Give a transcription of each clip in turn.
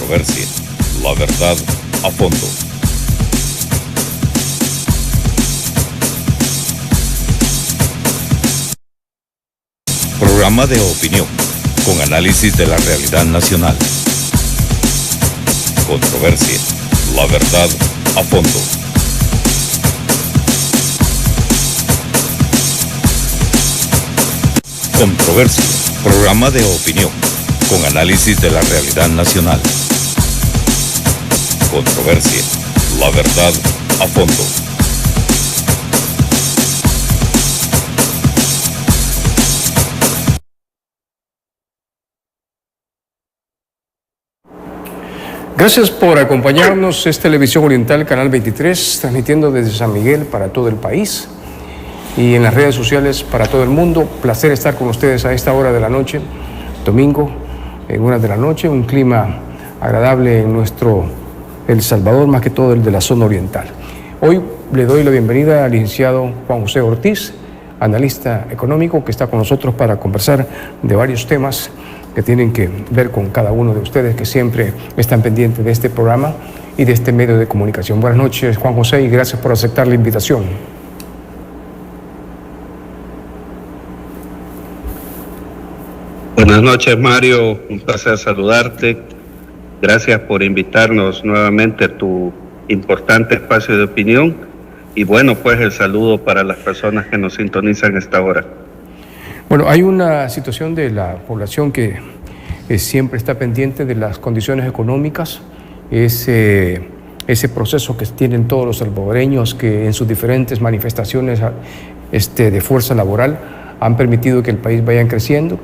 Controversia. La verdad a fondo. Programa de opinión con análisis de la realidad nacional. Controversia. La verdad a fondo. Controversia. Programa de opinión con análisis de la realidad nacional. Controversia. La verdad a fondo. Gracias por acompañarnos. Es Televisión Oriental, Canal 23, transmitiendo desde San Miguel para todo el país y en las redes sociales para todo el mundo. Placer estar con ustedes a esta hora de la noche, domingo, en horas de la noche. Un clima agradable en nuestro El Salvador, más que todo el de la zona oriental. Hoy le doy la bienvenida al licenciado Juan José Ortiz, analista económico, que está con nosotros para conversar de varios temas que tienen que ver con cada uno de ustedes que siempre están pendientes de este programa y de este medio de comunicación. Buenas noches, Juan José, y gracias por aceptar la invitación. Buenas noches, Mario, un placer saludarte. Gracias por invitarnos nuevamente a tu importante espacio de opinión y bueno, pues el saludo para las personas que nos sintonizan a esta hora. Bueno, hay una situación de la población que siempre está pendiente de las condiciones económicas, ese proceso que tienen todos los salvadoreños que en sus diferentes manifestaciones de fuerza laboral han permitido que el país vaya creciendo,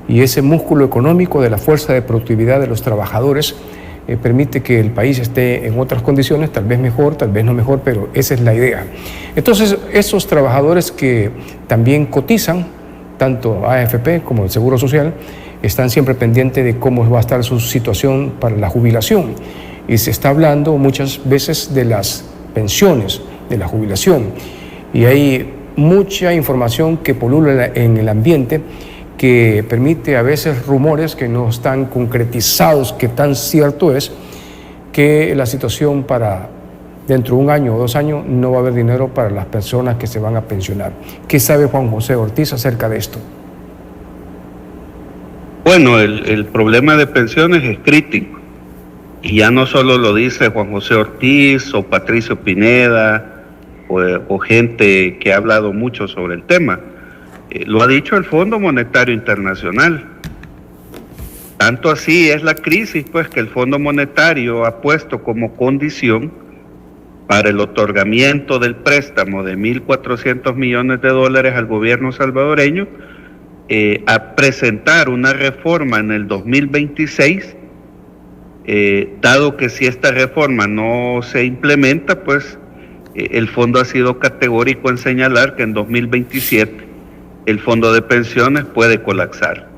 y ese músculo económico de la fuerza de productividad de los trabajadores permite que el país esté en otras condiciones, tal vez mejor, tal vez no mejor, pero esa es la idea. Entonces, esos trabajadores que también cotizan, tanto AFP como el Seguro Social, están siempre pendientes de cómo va a estar su situación para la jubilación. Y se está hablando muchas veces de las pensiones, de la jubilación. Y hay mucha información que polula en el ambiente que permite a veces rumores que no están concretizados, que tan cierto es que la situación para dentro de 1 año o 2 años no va a haber dinero para las personas que se van a pensionar. ¿Qué sabe Juan José Ortiz acerca de esto? Bueno, el problema de pensiones es crítico y ya no solo lo dice Juan José Ortiz o Patricio Pineda o gente que ha hablado mucho sobre el tema. Lo ha dicho el Fondo Monetario Internacional. Tanto así es la crisis, pues, que el Fondo Monetario ha puesto como condición para el otorgamiento del préstamo de $1.400 millones al gobierno salvadoreño, a presentar una reforma en el 2026, dado que si esta reforma no se implementa, pues el fondo ha sido categórico en señalar que en 2027 el fondo de pensiones puede colapsar.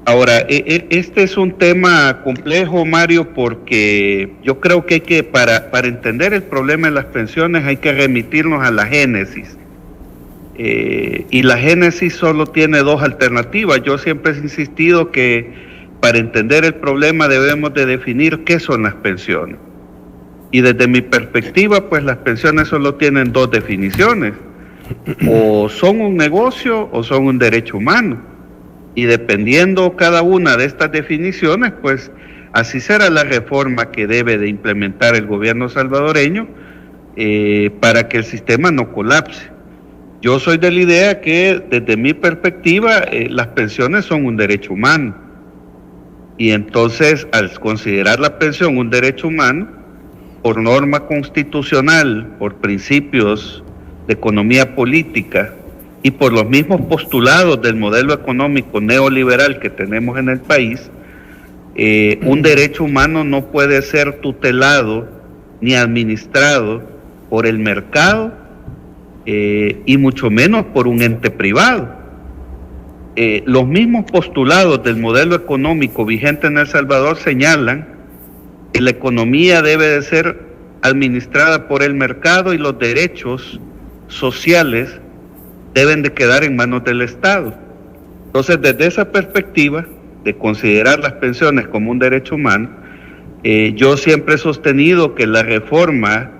Ahora, este es un tema complejo, Mario, porque yo creo que para entender el problema de las pensiones hay que remitirnos a la génesis. Y la génesis solo tiene 2 alternativas. Yo siempre he insistido que para entender el problema debemos de definir qué son las pensiones. Y desde mi perspectiva, pues las pensiones solo tienen 2 definiciones. O son un negocio o son un derecho humano. Y dependiendo cada una de estas definiciones, pues así será la reforma que debe de implementar el gobierno salvadoreño para que el sistema no colapse. Yo soy de la idea que desde mi perspectiva las pensiones son un derecho humano. Y entonces al considerar la pensión un derecho humano, por norma constitucional, por principios de economía política, y por los mismos postulados del modelo económico neoliberal que tenemos en el país, un derecho humano no puede ser tutelado ni administrado por el mercado y mucho menos por un ente privado. Los mismos postulados del modelo económico vigente en El Salvador señalan que la economía debe de ser administrada por el mercado y los derechos sociales deben de quedar en manos del Estado. Entonces, desde esa perspectiva, de considerar las pensiones como un derecho humano, yo siempre he sostenido que la reforma,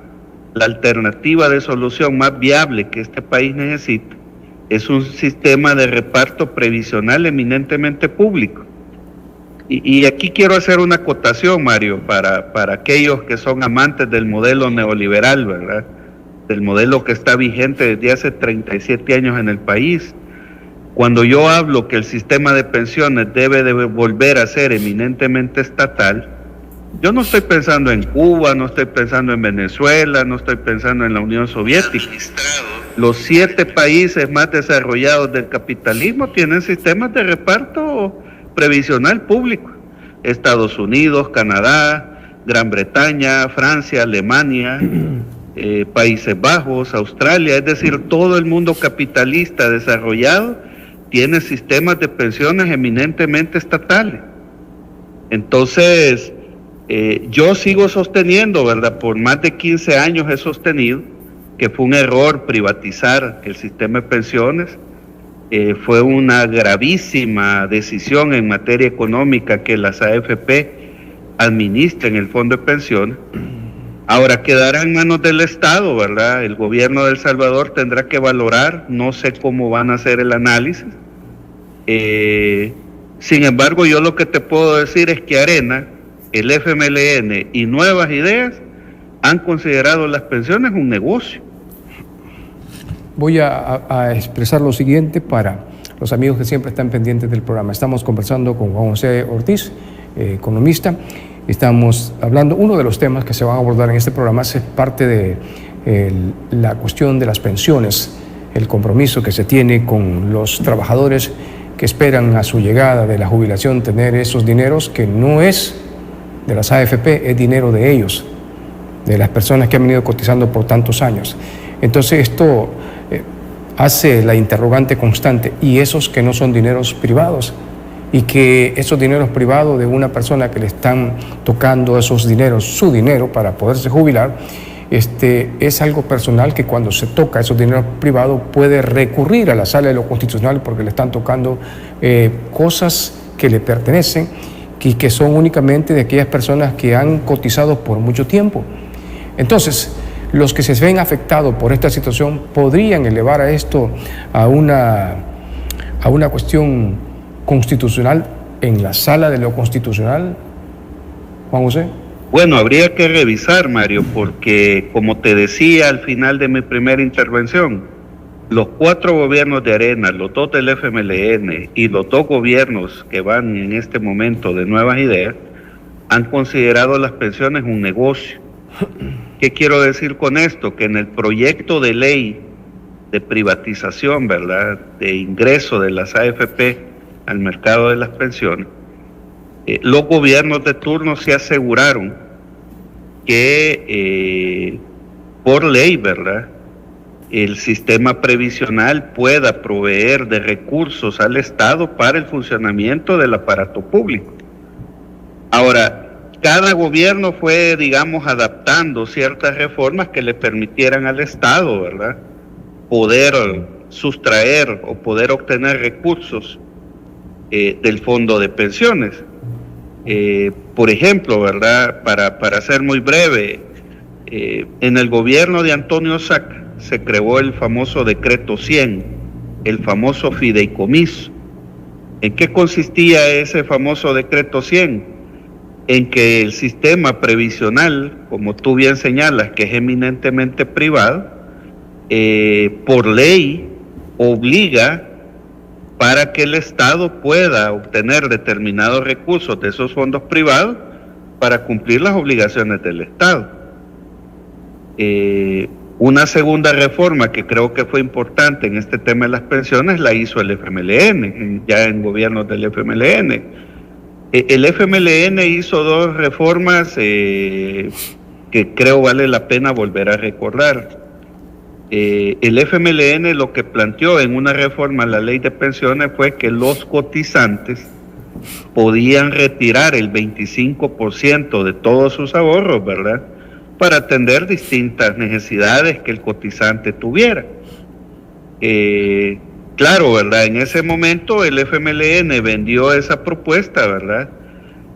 la alternativa de solución más viable que este país necesita, es un sistema de reparto previsional eminentemente público. Y aquí quiero hacer una acotación, Mario, para aquellos que son amantes del modelo neoliberal, ¿verdad? Del modelo que está vigente desde hace 37 años en el país. Cuando yo hablo que el sistema de pensiones debe de volver a ser eminentemente estatal, yo no estoy pensando en Cuba, no estoy pensando en Venezuela, no estoy pensando en la Unión Soviética. Los 7 países más desarrollados del capitalismo tienen sistemas de reparto previsional público. Estados Unidos, Canadá, Gran Bretaña, Francia, Alemania, Países Bajos, Australia, es decir, todo el mundo capitalista desarrollado tiene sistemas de pensiones eminentemente estatales. Entonces, yo sigo sosteniendo, ¿verdad? Por más de 15 años he sostenido que fue un error privatizar el sistema de pensiones. Fue una gravísima decisión en materia económica que las AFP administren el fondo de pensiones. Ahora quedará en manos del Estado, ¿verdad? El gobierno de El Salvador tendrá que valorar, no sé cómo van a hacer el análisis. Sin embargo, yo lo que te puedo decir es que Arena, el FMLN y Nuevas Ideas han considerado las pensiones un negocio. Voy a expresar lo siguiente para los amigos que siempre están pendientes del programa. Estamos conversando con Juan José Ortiz, economista. Estamos hablando, uno de los temas que se van a abordar en este programa es parte de la cuestión de las pensiones, el compromiso que se tiene con los trabajadores que esperan a su llegada de la jubilación tener esos dineros que no es de las AFP, es dinero de ellos, de las personas que han venido cotizando por tantos años. Entonces esto hace la interrogante constante, y esos que no son dineros privados, y que esos dineros privados de una persona que le están tocando esos dineros, su dinero para poderse jubilar, es algo personal que cuando se toca esos dineros privados puede recurrir a la sala de lo constitucional porque le están tocando cosas que le pertenecen y que son únicamente de aquellas personas que han cotizado por mucho tiempo. Entonces, los que se ven afectados por esta situación podrían elevar a esto a una cuestión constitucional en la sala de lo constitucional, Juan José. Bueno, habría que revisar, Mario, porque como te decía al final de mi primera intervención, los 4 gobiernos de Arena, los 2 del FMLN y los 2 gobiernos que van en este momento de Nuevas Ideas, han considerado las pensiones un negocio. ¿Qué quiero decir con esto? Que en el proyecto de ley de privatización, ¿verdad?, de ingreso de las AFP al mercado de las pensiones, los gobiernos de turno se aseguraron que por ley, ¿verdad?, el sistema previsional pueda proveer de recursos al Estado para el funcionamiento del aparato público. Ahora, cada gobierno fue, digamos, adaptando ciertas reformas que le permitieran al Estado, ¿verdad?, poder sustraer o poder obtener recursos del fondo de pensiones. Por ejemplo, ¿verdad?, para ser muy breve, en el gobierno de Antonio Saca se creó el famoso decreto 100, el famoso fideicomiso. ¿En qué consistía ese famoso decreto 100? En que el sistema previsional, como tú bien señalas, que es eminentemente privado, por ley obliga para que el Estado pueda obtener determinados recursos de esos fondos privados para cumplir las obligaciones del Estado. Una segunda reforma que creo que fue importante en este tema de las pensiones la hizo el FMLN, ya en gobiernos del FMLN. El FMLN hizo 2 reformas que creo vale la pena volver a recordar. El FMLN lo que planteó en una reforma a la ley de pensiones fue que los cotizantes podían retirar el 25% de todos sus ahorros, ¿verdad?, para atender distintas necesidades que el cotizante tuviera. claro, ¿verdad? En ese momento el FMLN vendió esa propuesta, ¿verdad?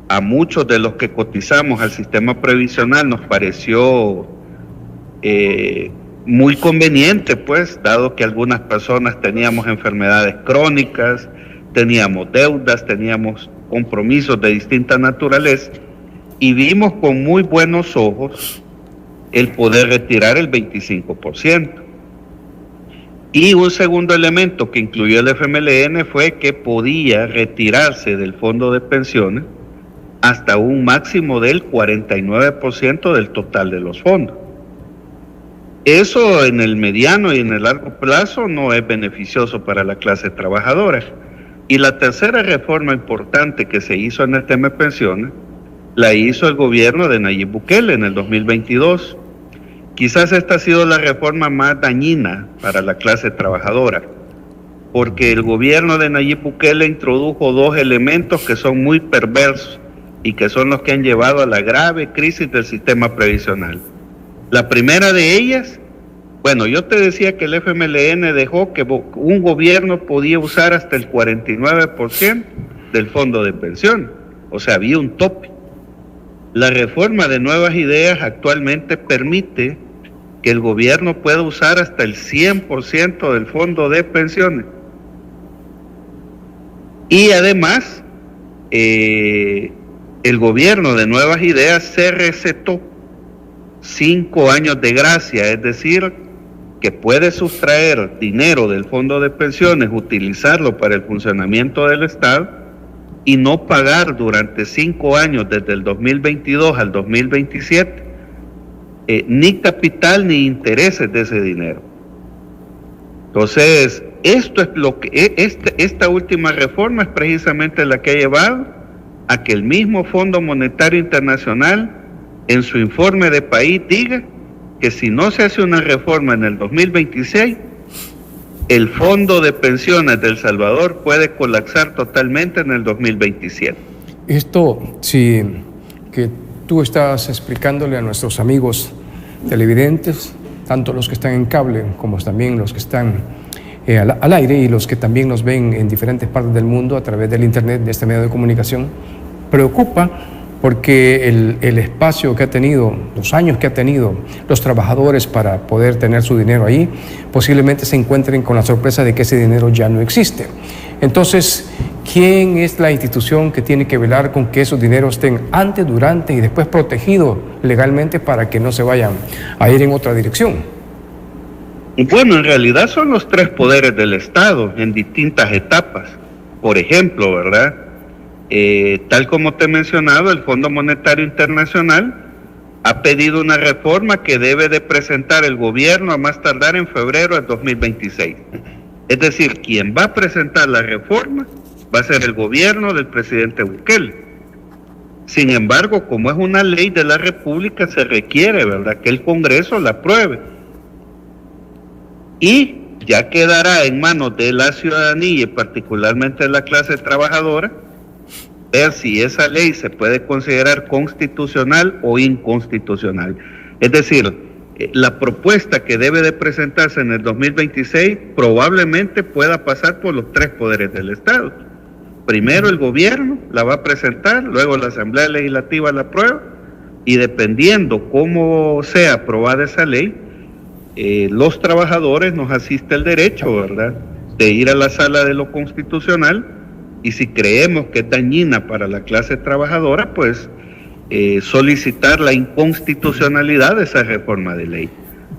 A muchos de los que cotizamos al sistema previsional nos pareció muy conveniente, pues, dado que algunas personas teníamos enfermedades crónicas, teníamos deudas, teníamos compromisos de distinta naturaleza, y vimos con muy buenos ojos el poder retirar el 25%. Y un segundo elemento que incluyó el FMLN fue que podía retirarse del fondo de pensiones hasta un máximo del 49% del total de los fondos. Eso en el mediano y en el largo plazo no es beneficioso para la clase trabajadora. Y la tercera reforma importante que se hizo en el tema de pensiones la hizo el gobierno de Nayib Bukele en el 2022. Quizás esta ha sido la reforma más dañina para la clase trabajadora, porque el gobierno de Nayib Bukele introdujo dos elementos que son muy perversos y que son los que han llevado a la grave crisis del sistema previsional. La primera de ellas, bueno, yo te decía que el FMLN dejó que un gobierno podía usar hasta el 49% del fondo de pensión, o sea, había un tope. La reforma de Nuevas Ideas actualmente permite que el gobierno pueda usar hasta el 100% del fondo de pensiones. Y además, el gobierno de Nuevas Ideas se recetó 5 años de gracia, es decir, que puede sustraer dinero del fondo de pensiones, utilizarlo para el funcionamiento del Estado y no pagar durante 5 años, desde el 2022 al 2027, ni capital ni intereses de ese dinero. Entonces, esto es lo que esta última reforma es precisamente la que ha llevado a que el mismo Fondo Monetario Internacional en su informe de país diga que si no se hace una reforma en el 2026, el fondo de pensiones de El Salvador puede colapsar totalmente en el 2027. Esto, sí, que tú estás explicándole a nuestros amigos televidentes, tanto los que están en cable como también los que están al aire y los que también nos ven en diferentes partes del mundo a través del internet, de este medio de comunicación, preocupa porque el espacio que ha tenido, los años que ha tenido los trabajadores para poder tener su dinero ahí, posiblemente se encuentren con la sorpresa de que ese dinero ya no existe. Entonces, ¿quién es la institución que tiene que velar con que esos dineros estén antes, durante y después protegidos legalmente para que no se vayan a ir en otra dirección? Bueno, en realidad son los 3 poderes del Estado en distintas etapas. Por ejemplo, ¿verdad? Tal como te he mencionado, el Fondo Monetario Internacional ha pedido una reforma que debe de presentar el gobierno a más tardar en febrero del 2026. Es decir, quien va a presentar la reforma va a ser el gobierno del presidente Bukele. Sin embargo, como es una ley de la República, se requiere, ¿verdad?, que el Congreso la apruebe. Y ya quedará en manos de la ciudadanía y particularmente de la clase trabajadora ver si esa ley se puede considerar constitucional o inconstitucional. Es decir, la propuesta que debe de presentarse en el 2026 probablemente pueda pasar por los 3 poderes del Estado. Primero el gobierno la va a presentar, luego la Asamblea Legislativa la aprueba, y dependiendo cómo sea aprobada esa ley, los trabajadores nos asiste el derecho, ¿verdad?, de ir a la sala de lo constitucional, y si creemos que es dañina para la clase trabajadora, pues solicitar la inconstitucionalidad de esa reforma de ley.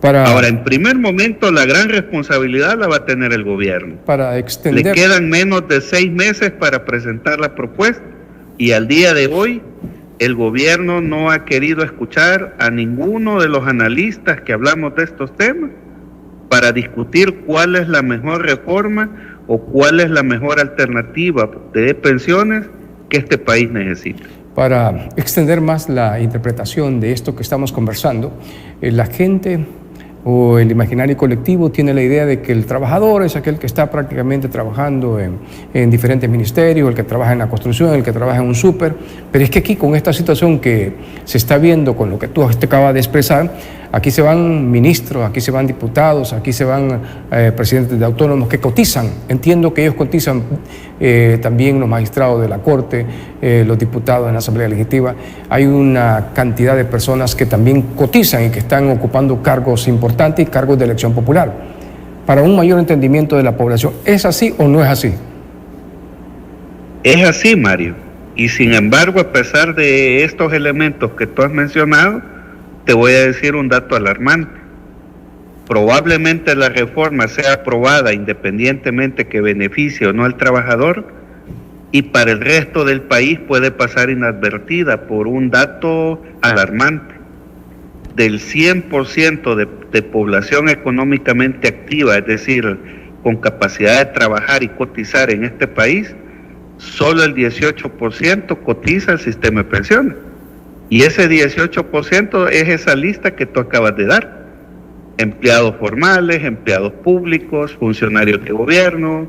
Ahora, en primer momento, la gran responsabilidad la va a tener el gobierno. Para extender... Le quedan menos de 6 meses para presentar la propuesta, y al día de hoy el gobierno no ha querido escuchar a ninguno de los analistas que hablamos de estos temas para discutir cuál es la mejor reforma o cuál es la mejor alternativa de pensiones que este país necesita. Para extender más la interpretación de esto que estamos conversando, la gente o el imaginario colectivo tiene la idea de que el trabajador es aquel que está prácticamente trabajando en diferentes ministerios, el que trabaja en la construcción, el que trabaja en un súper, pero es que aquí con esta situación que se está viendo, con lo que tú te acabas de expresar, Aquí se van ministros, aquí se van diputados, aquí se van presidentes de autónomos que cotizan. Entiendo que ellos cotizan también los magistrados de la Corte, los diputados en la Asamblea Legislativa. Hay una cantidad de personas que también cotizan y que están ocupando cargos importantes y cargos de elección popular. Para un mayor entendimiento de la población, ¿es así o no es así? Es así, Mario. Y sin embargo, a pesar de estos elementos que tú has mencionado, te voy a decir un dato alarmante. Probablemente la reforma sea aprobada independientemente que beneficie o no al trabajador, y para el resto del país puede pasar inadvertida por un dato alarmante. Del 100% de población económicamente activa, es decir, con capacidad de trabajar y cotizar en este país, solo el 18% cotiza al sistema de pensiones. Y ese 18% es esa lista que tú acabas de dar. Empleados formales, empleados públicos, funcionarios de gobierno,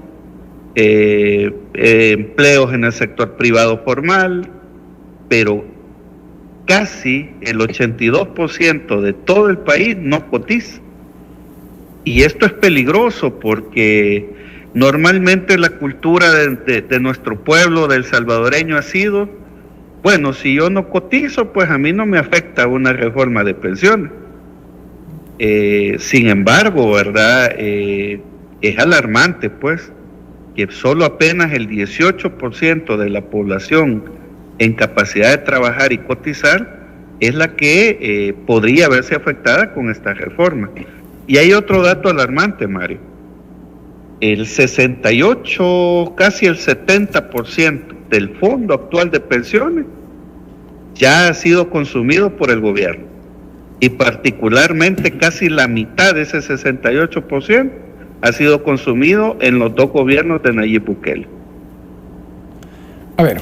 empleos en el sector privado formal, pero casi el 82% de todo el país no cotiza. Y esto es peligroso porque normalmente la cultura de nuestro pueblo, del salvadoreño, ha sido, bueno, si yo no cotizo, pues a mí no me afecta una reforma de pensiones. Sin embargo, ¿verdad? Es alarmante, pues, que solo apenas el 18% de la población en capacidad de trabajar y cotizar es la que podría verse afectada con esta reforma. Y hay otro dato alarmante, Mario. El 68, casi el 70% del fondo actual de pensiones ya ha sido consumido por el gobierno. Y particularmente casi la mitad de ese 68% ha sido consumido en los dos gobiernos de Nayib Bukele. A ver,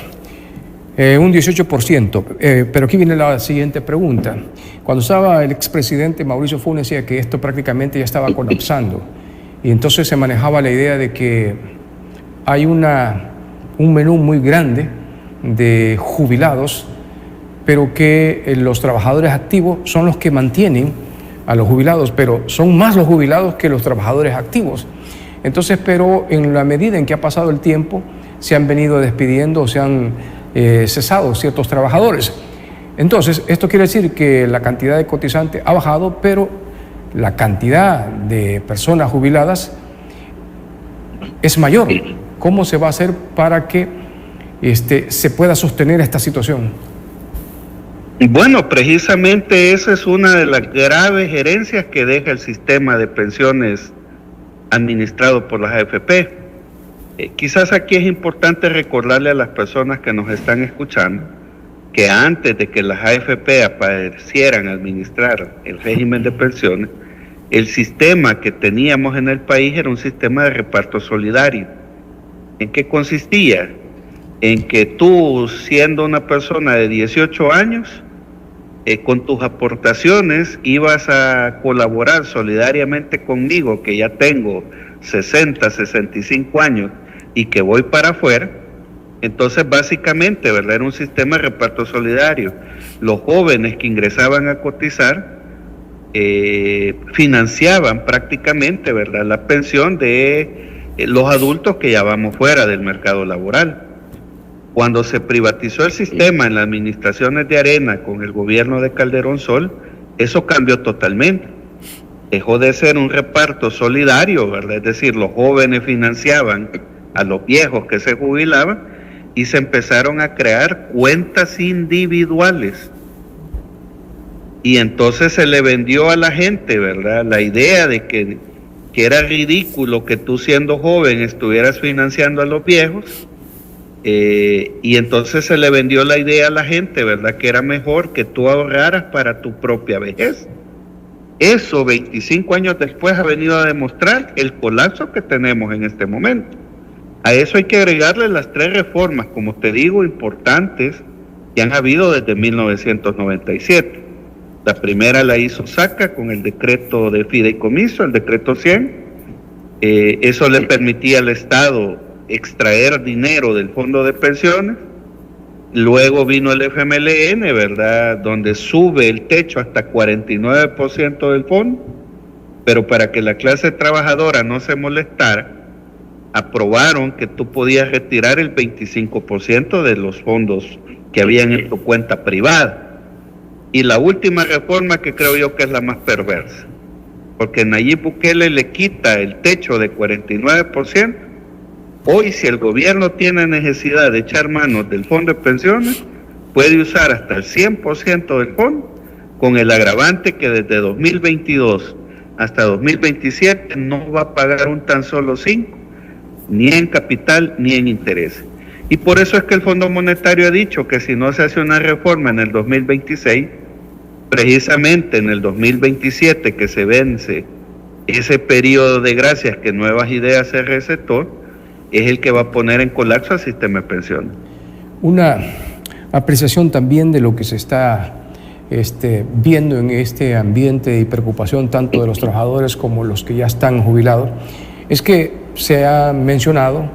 un 18%, pero aquí viene la siguiente pregunta. Cuando estaba el expresidente Mauricio Funes decía que esto prácticamente ya estaba colapsando, y entonces se manejaba la idea de que hay un menú muy grande de jubilados, pero que los trabajadores activos son los que mantienen a los jubilados, pero son más los jubilados que los trabajadores activos. Entonces, pero en la medida en que ha pasado el tiempo, se han venido despidiendo o se han cesado ciertos trabajadores. Entonces, esto quiere decir que la cantidad de cotizantes ha bajado, pero la cantidad de personas jubiladas es mayor. ¿Cómo se va a hacer para que se pueda sostener esta situación? Bueno, precisamente esa es una de las graves herencias que deja el sistema de pensiones administrado por las AFP. Quizás aquí es importante recordarle a las personas que nos están escuchando que antes de que las AFP aparecieran a administrar el régimen de pensiones, el sistema que teníamos en el país era un sistema de reparto solidario. ¿En qué consistía? En que tú, siendo una persona de 18 años, con tus aportaciones ibas a colaborar solidariamente conmigo, que ya tengo 60, 65 años y que voy para afuera. Entonces, básicamente, ¿verdad? Era un sistema de reparto solidario. Los jóvenes que ingresaban a cotizar financiaban prácticamente, ¿verdad?, la pensión de los adultos que ya vamos fuera del mercado laboral. Cuando se privatizó el sistema en las administraciones de Arena con el gobierno de Calderón Sol, eso cambió totalmente. Dejó de ser un reparto solidario, ¿verdad? Es decir, los jóvenes financiaban a los viejos que se jubilaban y se empezaron a crear cuentas individuales. Y entonces se le vendió a la gente, ¿verdad?, la idea de que era ridículo que tú, siendo joven, estuvieras financiando a los viejos. Y entonces se le vendió la idea a la gente, ¿verdad?, que era mejor que tú ahorraras para tu propia vejez. Eso 25 años después ha venido a demostrar el colapso que tenemos en este momento. A eso hay que agregarle las 3 reformas, como te digo, importantes que han habido desde 1997. La primera la hizo Saca con el decreto de fideicomiso, el decreto 100. Eso le permitía al Estado extraer dinero del fondo de pensiones. Luego vino el FMLN, ¿verdad? Donde sube el techo hasta 49% del fondo, pero para que la clase trabajadora no se molestara, aprobaron que tú podías retirar el 25% de los fondos que habían en tu cuenta privada. Y la última reforma, que creo yo que es la más perversa, porque Nayib Bukele le quita el techo de 49%. Hoy, si el gobierno tiene necesidad de echar manos del fondo de pensiones, puede usar hasta el 100% del fondo, con el agravante que desde 2022 hasta 2027 no va a pagar un tan solo 5, ni en capital ni en intereses. Y por eso es que el Fondo Monetario ha dicho que si no se hace una reforma en el 2026, precisamente en el 2027, que se vence ese periodo de gracias que Nuevas Ideas se recetó, es el que va a poner en colapso al sistema de pensiones. Una apreciación también de lo que se está viendo en este ambiente y preocupación tanto de los trabajadores como los que ya están jubilados, es que se ha mencionado,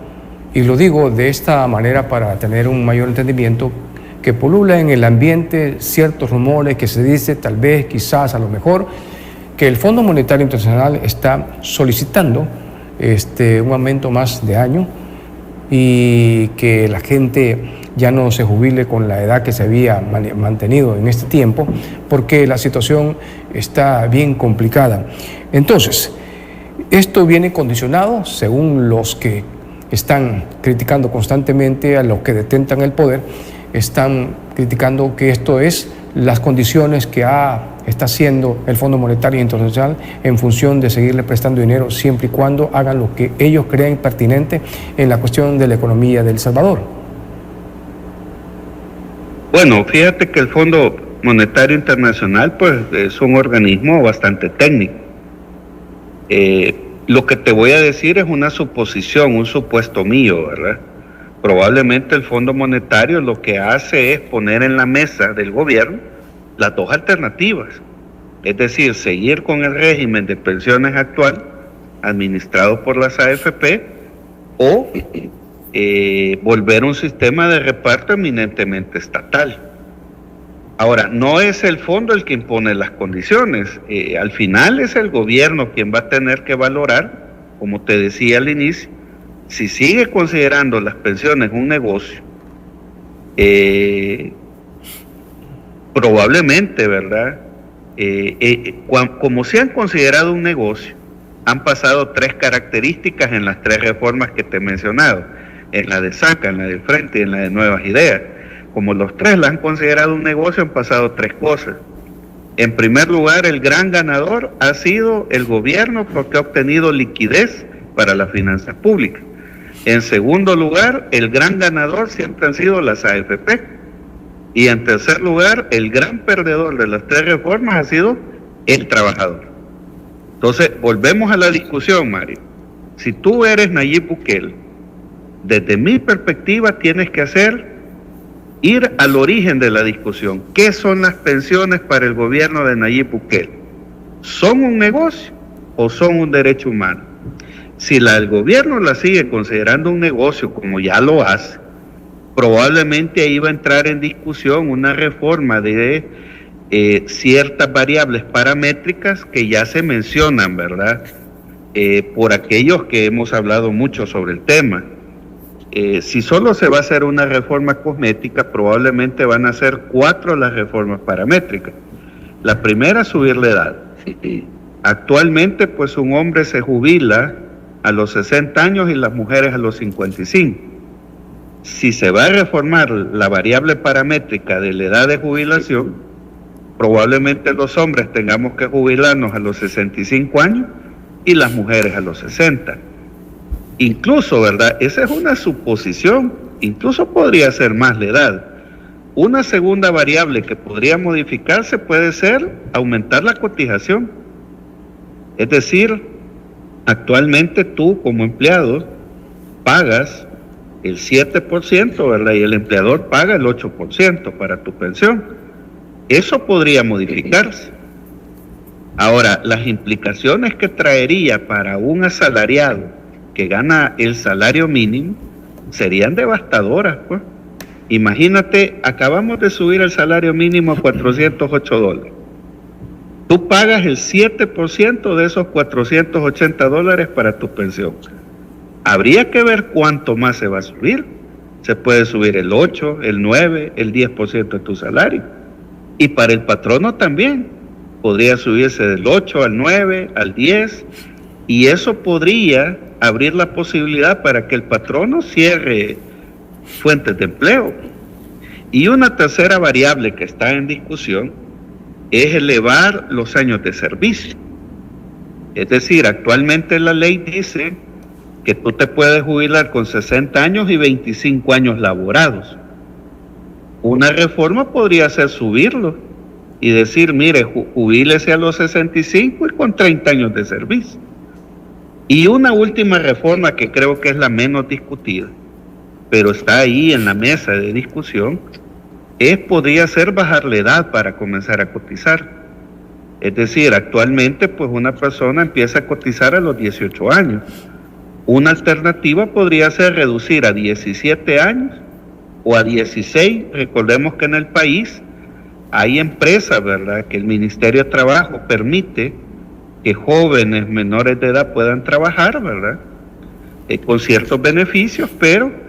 y lo digo de esta manera para tener un mayor entendimiento, que pulula en el ambiente ciertos rumores que se dice, tal vez, quizás, a lo mejor, que el Fondo Monetario Internacional está solicitando un aumento más de año y que la gente ya no se jubile con la edad que se había mantenido en este tiempo, porque la situación está bien complicada. Entonces, esto viene condicionado, según los que están criticando constantemente a los que detentan el poder, están criticando que esto es las condiciones que está haciendo el Fondo Monetario Internacional en función de seguirle prestando dinero siempre y cuando hagan lo que ellos creen pertinente en la cuestión de la economía de El Salvador. Bueno, fíjate que el Fondo Monetario Internacional pues es un organismo bastante técnico. Lo que te voy a decir es una suposición, un supuesto mío, ¿verdad? Probablemente el Fondo Monetario lo que hace es poner en la mesa del gobierno las dos alternativas, es decir, seguir con el régimen de pensiones actual administrado por las AFP o volver a un sistema de reparto eminentemente estatal. Ahora, no es el fondo el que impone las condiciones, al final es el gobierno quien va a tener que valorar, como te decía al inicio, si sigue considerando las pensiones un negocio, probablemente, ¿verdad? Como se han considerado un negocio, han pasado tres características en las tres reformas que te he mencionado, en la de SACA, en la del Frente y en la de Nuevas Ideas. Como los tres la han considerado un negocio, han pasado tres cosas. En primer lugar, el gran ganador ha sido el gobierno porque ha obtenido liquidez para las finanzas públicas. En segundo lugar, el gran ganador siempre han sido las AFP. Y en tercer lugar, el gran perdedor de las tres reformas ha sido el trabajador. Entonces, volvemos a la discusión, Mario. Si tú eres Nayib Bukele, desde mi perspectiva tienes que ir al origen de la discusión. ¿Qué son las pensiones para el gobierno de Nayib Bukele? ¿Son un negocio o son un derecho humano? Si el gobierno la sigue considerando un negocio, como ya lo hace, probablemente ahí va a entrar en discusión una reforma de ciertas variables paramétricas que ya se mencionan, ¿verdad? Por aquellos que hemos hablado mucho sobre el tema. Si solo se va a hacer una reforma cosmética, probablemente van a ser 4 las reformas paramétricas. La primera, subir la edad. Actualmente, pues un hombre se jubila a los 60 años y las mujeres a los 55. Si se va a reformar la variable paramétrica de la edad de jubilación, probablemente los hombres tengamos que jubilarnos a los 65 años y las mujeres a los 60. Incluso, ¿verdad? Esa es una suposición, incluso podría ser más la edad. Una segunda variable que podría modificarse puede ser aumentar la cotización. Es decir, actualmente tú como empleado pagas el 7%, ¿verdad? Y el empleador paga el 8% para tu pensión. Eso podría modificarse. Ahora, las implicaciones que traería para un asalariado que gana el salario mínimo serían devastadoras, pues. Imagínate, acabamos de subir el salario mínimo a $408. Tú pagas el 7% de esos $480 para tu pensión. Habría que ver cuánto más se va a subir. Se puede subir el 8, el 9, el 10% de tu salario. Y para el patrono también. Podría subirse del 8 al 9, al 10. Y eso podría abrir la posibilidad para que el patrono cierre fuentes de empleo. Y una tercera variable que está en discusión es elevar los años de servicio. Es decir, actualmente la ley dice que tú te puedes jubilar con 60 años y 25 años laborados. Una reforma podría ser subirlo y decir, mire, jubílese a los 65 y con 30 años de servicio. Y una última reforma que creo que es la menos discutida, pero está ahí en la mesa de discusión, podría ser bajar la edad para comenzar a cotizar. Es decir, actualmente pues una persona empieza a cotizar a los 18 años. Una alternativa podría ser reducir a 17 años o a 16. Recordemos que en el país hay empresas, ¿verdad?, que el Ministerio de Trabajo permite que jóvenes menores de edad puedan trabajar, ¿verdad?, con ciertos beneficios, pero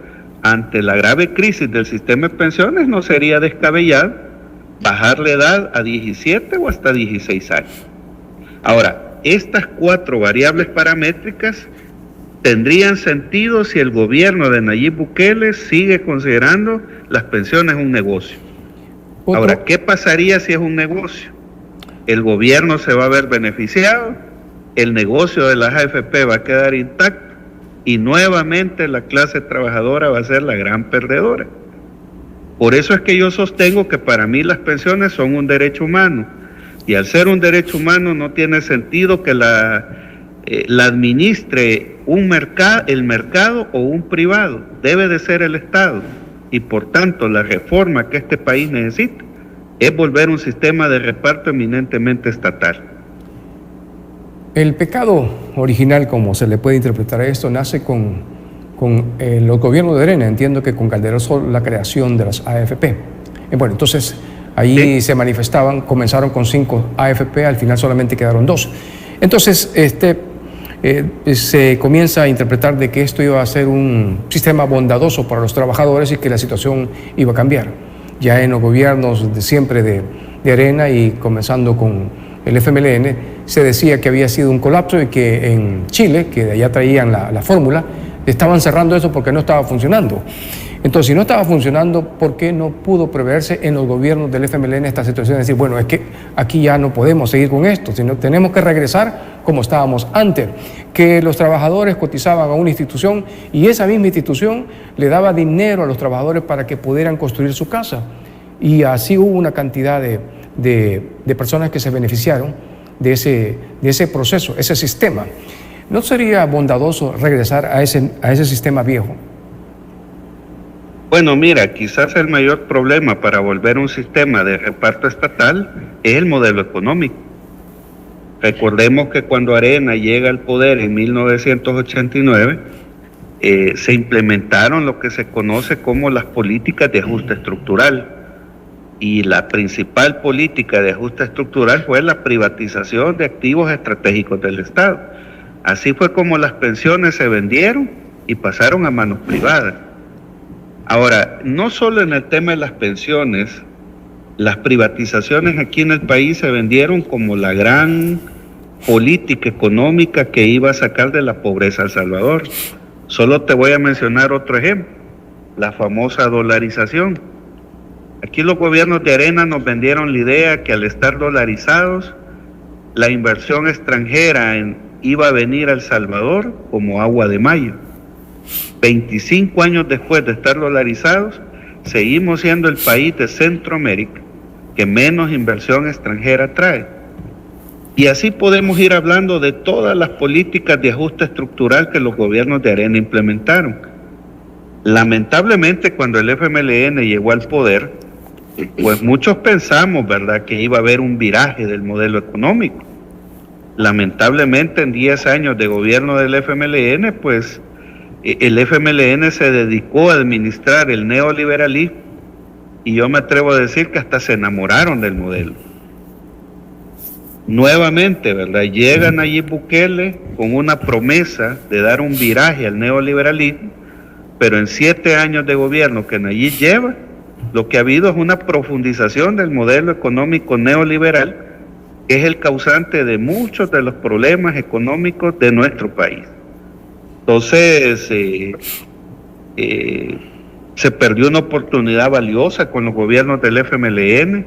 ante la grave crisis del sistema de pensiones no sería descabellado bajar la edad a 17 o hasta 16 años. Ahora, estas 4 variables paramétricas tendrían sentido si el gobierno de Nayib Bukele sigue considerando las pensiones un negocio. Ahora, ¿qué pasaría si es un negocio? El gobierno se va a ver beneficiado, el negocio de las AFP va a quedar intacto y nuevamente la clase trabajadora va a ser la gran perdedora. Por eso es que yo sostengo que para mí las pensiones son un derecho humano, y al ser un derecho humano no tiene sentido que la administre el mercado o un privado. Debe de ser el Estado, y por tanto la reforma que este país necesita es volver un sistema de reparto eminentemente estatal. El pecado original, como se le puede interpretar a esto, nace con los gobiernos de Arena. Entiendo que con Calderón la creación de las AFP. Bueno, entonces ahí se manifestaban, comenzaron con 5 AFP, al final solamente quedaron 2. Entonces se comienza a interpretar de que esto iba a ser un sistema bondadoso para los trabajadores y que la situación iba a cambiar. Ya en los gobiernos de siempre de Arena y comenzando con el FMLN, se decía que había sido un colapso y que en Chile, que de allá traían la fórmula, estaban cerrando eso porque no estaba funcionando. Entonces, si no estaba funcionando, ¿por qué no pudo preverse en los gobiernos del FMLN esta situación? Es decir, bueno, es que aquí ya no podemos seguir con esto, sino tenemos que regresar como estábamos antes, que los trabajadores cotizaban a una institución y esa misma institución le daba dinero a los trabajadores para que pudieran construir su casa. Y así hubo una cantidad de personas que se beneficiaron de ese proceso, ese sistema. ¿No sería bondadoso regresar a ese sistema viejo? Bueno, mira, quizás el mayor problema para volver a un sistema de reparto estatal es el modelo económico. Recordemos que cuando Arena llega al poder en 1989, se implementaron lo que se conoce como las políticas de ajuste estructural. Y la principal política de ajuste estructural fue la privatización de activos estratégicos del Estado. Así fue como las pensiones se vendieron y pasaron a manos privadas. Ahora, no solo en el tema de las pensiones, las privatizaciones aquí en el país se vendieron como la gran política económica que iba a sacar de la pobreza a El Salvador. Solo te voy a mencionar otro ejemplo, la famosa dolarización. Aquí los gobiernos de Arena nos vendieron la idea que al estar dolarizados, la inversión extranjera iba a venir a El Salvador como agua de mayo. 25 años después de estar dolarizados, seguimos siendo el país de Centroamérica que menos inversión extranjera trae. Y así podemos ir hablando de todas las políticas de ajuste estructural que los gobiernos de Arena implementaron. Lamentablemente, cuando el FMLN llegó al poder, pues muchos pensamos, ¿verdad?, que iba a haber un viraje del modelo económico. Lamentablemente, en 10 años de gobierno del FMLN, pues el FMLN se dedicó a administrar el neoliberalismo y yo me atrevo a decir que hasta se enamoraron del modelo. Nuevamente, ¿verdad? Llega Nayib Bukele con una promesa de dar un viraje al neoliberalismo, pero en 7 años de gobierno que Nayib lleva, lo que ha habido es una profundización del modelo económico neoliberal, que es el causante de muchos de los problemas económicos de nuestro país. Entonces, se perdió una oportunidad valiosa con los gobiernos del FMLN.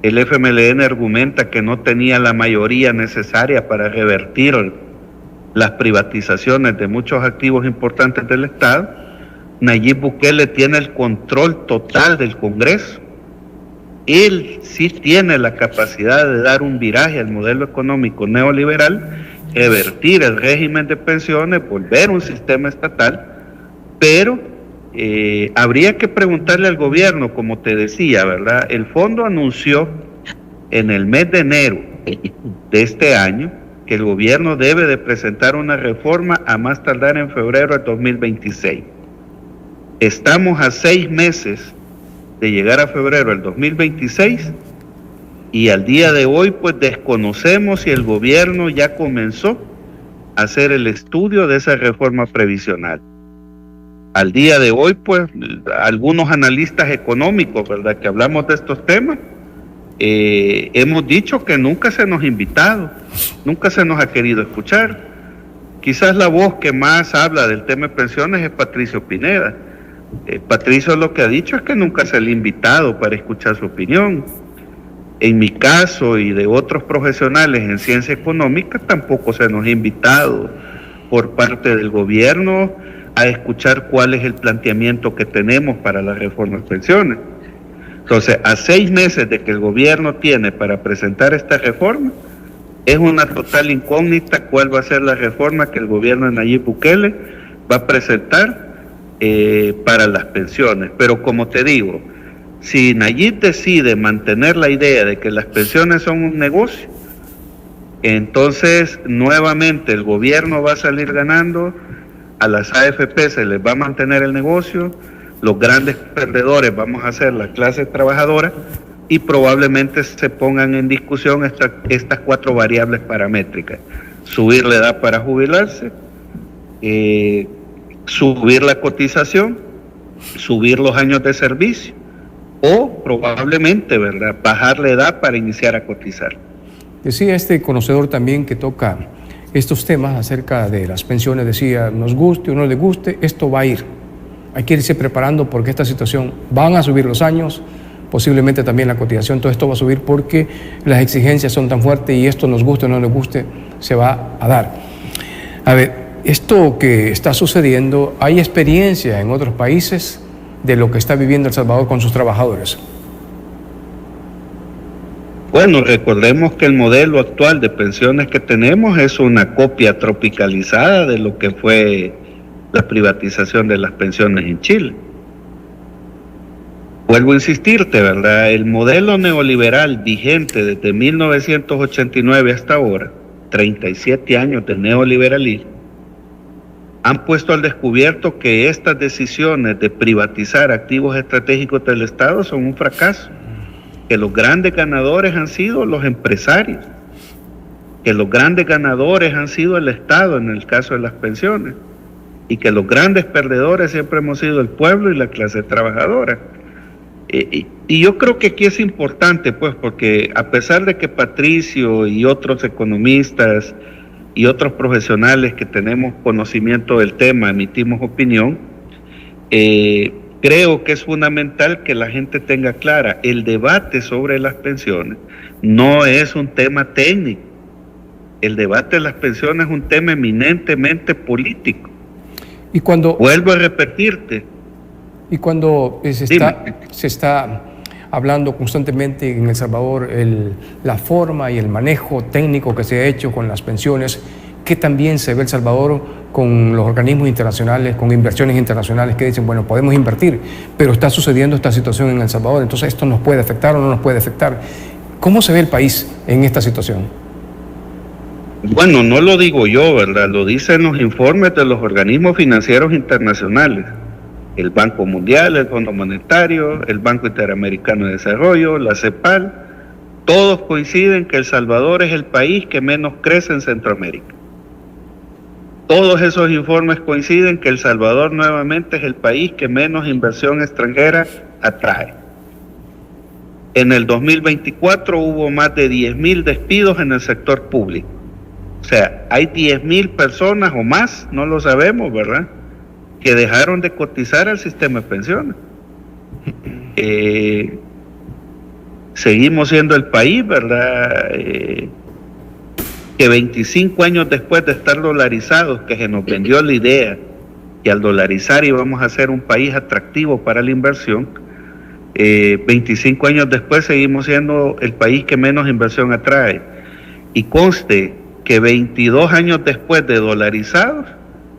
El FMLN argumenta que no tenía la mayoría necesaria para revertir las privatizaciones de muchos activos importantes del Estado. Nayib Bukele tiene el control total del Congreso. Él sí tiene la capacidad de dar un viraje al modelo económico neoliberal, revertir el régimen de pensiones, volver a un sistema estatal, pero habría que preguntarle al gobierno, como te decía, ¿verdad? El fondo anunció en el mes de enero de este año que el gobierno debe de presentar una reforma a más tardar en febrero de 2026. Estamos a 6 meses de llegar a febrero del 2026 y al día de hoy pues desconocemos si el gobierno ya comenzó a hacer el estudio de esa reforma previsional. Al día de hoy pues algunos analistas económicos, ¿verdad?, que hablamos de estos temas, hemos dicho que nunca se nos ha invitado, nunca se nos ha querido escuchar. Quizás la voz que más habla del tema de pensiones es Patricio Pineda. Patricio lo que ha dicho es que nunca se le ha invitado para escuchar su opinión. En mi caso y de otros profesionales en ciencia económica tampoco se nos ha invitado por parte del gobierno a escuchar cuál es el planteamiento que tenemos para la reforma de pensiones. Entonces, a 6 meses de que el gobierno tiene para presentar esta reforma, es una total incógnita cuál va a ser la reforma que el gobierno de Nayib Bukele va a presentar para las pensiones. Pero como te digo, si Nayib decide mantener la idea de que las pensiones son un negocio, entonces nuevamente el gobierno va a salir ganando, a las AFP se les va a mantener el negocio, los grandes perdedores vamos a ser la clase trabajadora y probablemente se pongan en discusión estas 4 variables paramétricas: subir la edad para jubilarse, subir la cotización, subir los años de servicio o probablemente, ¿verdad?, bajar la edad para iniciar a cotizar. Decía este conocedor también que toca estos temas acerca de las pensiones, decía, nos guste o no le guste, esto va a ir. Hay que irse preparando porque esta situación, van a subir los años, posiblemente también la cotización, todo esto va a subir porque las exigencias son tan fuertes y esto nos guste o no nos guste, se va a dar. A ver, esto que está sucediendo, ¿hay experiencia en otros países de lo que está viviendo El Salvador con sus trabajadores? Bueno, recordemos que el modelo actual de pensiones que tenemos es una copia tropicalizada de lo que fue la privatización de las pensiones en Chile. Vuelvo a insistirte, ¿verdad? El modelo neoliberal vigente desde 1989 hasta ahora, 37 años de neoliberalismo, han puesto al descubierto que estas decisiones de privatizar activos estratégicos del Estado son un fracaso, que los grandes ganadores han sido los empresarios, que los grandes ganadores han sido el Estado en el caso de las pensiones, y que los grandes perdedores siempre hemos sido el pueblo y la clase trabajadora. Y yo creo que aquí es importante, pues, porque a pesar de que Patricio y otros economistas y otros profesionales que tenemos conocimiento del tema emitimos opinión, creo que es fundamental que la gente tenga clara, el debate sobre las pensiones no es un tema técnico, el debate de las pensiones es un tema eminentemente político. Y cuando vuelvo a repetirte. Y cuando se está hablando constantemente en El Salvador la forma y el manejo técnico que se ha hecho con las pensiones, que también se ve El Salvador con los organismos internacionales, con inversiones internacionales que dicen, bueno, podemos invertir, pero está sucediendo esta situación en El Salvador, entonces esto nos puede afectar o no nos puede afectar. ¿Cómo se ve el país en esta situación? Bueno, no lo digo yo, ¿verdad? Lo dicen los informes de los organismos financieros internacionales. el Banco Mundial, el Fondo Monetario, el Banco Interamericano de Desarrollo, la CEPAL, todos coinciden que El Salvador es el país que menos crece en Centroamérica. Todos esos informes coinciden que El Salvador nuevamente es el país que menos inversión extranjera atrae. En el 2024 hubo más de 10.000 despidos en el sector público. O sea, hay 10.000 personas o más, no lo sabemos, ¿verdad?, que dejaron de cotizar al sistema de pensiones. Seguimos siendo el país, ¿verdad?, que 25 años después de estar dolarizados, que se nos vendió la idea que al dolarizar íbamos a ser un país atractivo para la inversión, 25 años después seguimos siendo el país que menos inversión atrae. Y conste que 22 años después de dolarizados,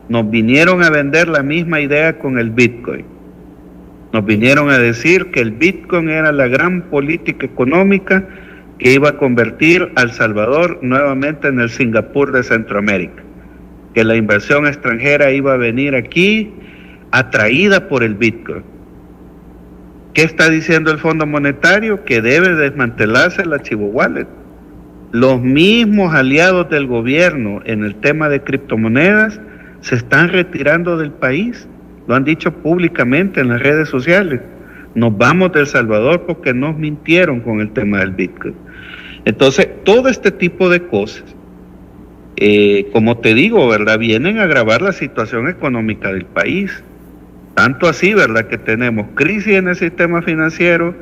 nos vinieron a vender la misma idea con el Bitcoin. Nos vinieron a decir que el Bitcoin era la gran política económica que iba a convertir a El Salvador nuevamente en el Singapur de Centroamérica, que la inversión extranjera iba a venir aquí atraída por el Bitcoin. ¿Qué está diciendo el Fondo Monetario? Que debe desmantelarse el Archivo Wallet. Los mismos aliados del gobierno en el tema de criptomonedas se están retirando del país, lo han dicho públicamente en las redes sociales. Nos vamos de El Salvador porque nos mintieron con el tema del Bitcoin. Entonces, todo este tipo de cosas, como te digo, ¿verdad?, vienen a agravar la situación económica del país. Tanto así, ¿verdad?, que tenemos crisis en el sistema financiero,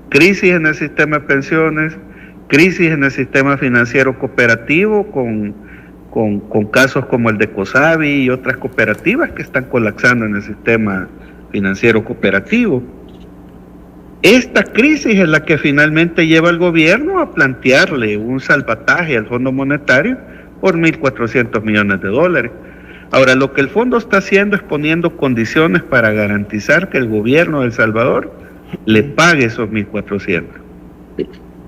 crisis en el sistema de pensiones, crisis en el sistema financiero cooperativo con casos como el de COSABI y otras cooperativas que están colapsando en el sistema financiero cooperativo. Esta crisis es la que finalmente lleva al gobierno a plantearle un salvataje al Fondo Monetario por 1.400 millones de dólares. Ahora, lo que el fondo está haciendo es poniendo condiciones para garantizar que el gobierno de El Salvador le pague esos 1.400.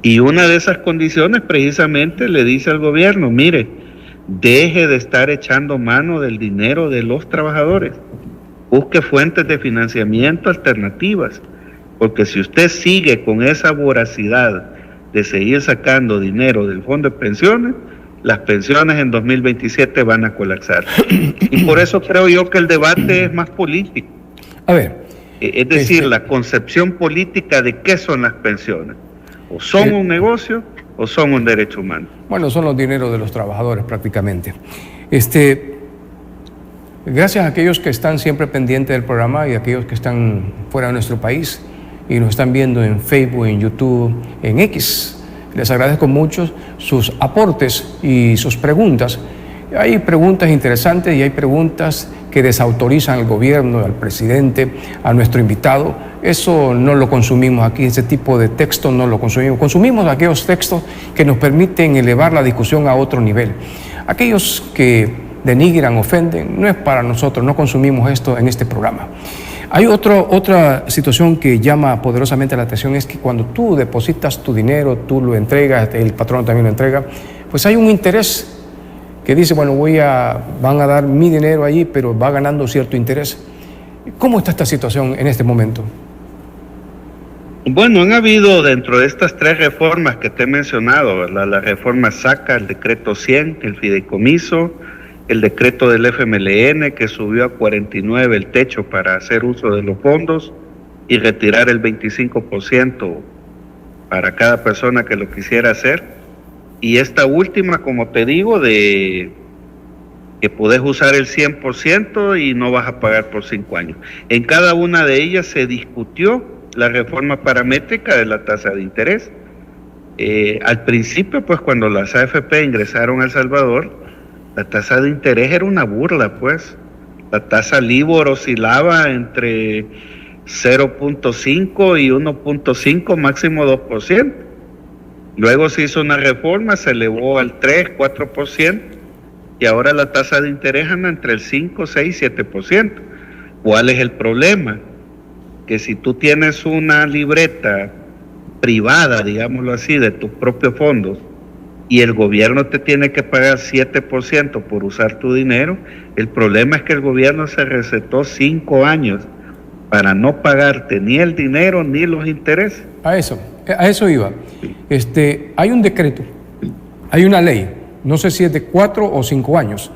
Y una de esas condiciones precisamente le dice al gobierno, mire, deje de estar echando mano del dinero de los trabajadores, busque fuentes de financiamiento alternativas, porque si usted sigue con esa voracidad de seguir sacando dinero del fondo de pensiones, las pensiones en 2027 van a colapsar. Y por eso creo yo que el debate es más político. A ver. Es decir, la concepción política de qué son las pensiones. O son un negocio o son un derecho humano. Bueno, son los dineros de los trabajadores prácticamente. Gracias a aquellos que están siempre pendientes del programa y a aquellos que están fuera de nuestro país y nos están viendo en Facebook, en YouTube, en X. Les agradezco mucho sus aportes y sus preguntas. Hay preguntas interesantes y hay preguntas que desautorizan al gobierno, al presidente, a nuestro invitado. Eso no lo consumimos aquí, ese tipo de texto no lo consumimos. Consumimos aquellos textos que nos permiten elevar la discusión a otro nivel. Aquellos que denigran, ofenden, no es para nosotros, no consumimos esto en este programa. Hay otra situación que llama poderosamente la atención, es que cuando tú depositas tu dinero, tú lo entregas, el patrón también lo entrega, pues hay un interés que dice, bueno, van a dar mi dinero allí, pero va ganando cierto interés. ¿Cómo está esta situación en este momento? Bueno, han habido dentro de estas tres reformas que te he mencionado, ¿verdad? La reforma SACA, el decreto 100, el fideicomiso, el decreto del FMLN que subió a 49 el techo para hacer uso de los fondos y retirar el 25% para cada persona que lo quisiera hacer. Y esta última, como te digo, de que podés usar el 100% y no vas a pagar por 5 años. En cada una de ellas se discutió la reforma paramétrica de la tasa de interés. Al principio, pues cuando las AFP ingresaron a El Salvador, la tasa de interés era una burla, pues. La tasa LIBOR oscilaba entre 0.5 y 1.5, máximo 2%. Luego se hizo una reforma, se elevó al 3, 4%, y ahora la tasa de interés anda entre el 5, 6, 7%. ¿Cuál es el problema? Que si tú tienes una libreta privada, digámoslo así, de tus propios fondos, y el gobierno te tiene que pagar 7% por usar tu dinero, el problema es que el gobierno se recetó 5 años para no pagarte ni el dinero ni los intereses. A eso iba. Hay un decreto, hay una ley, no sé si es de 4 o 5 años,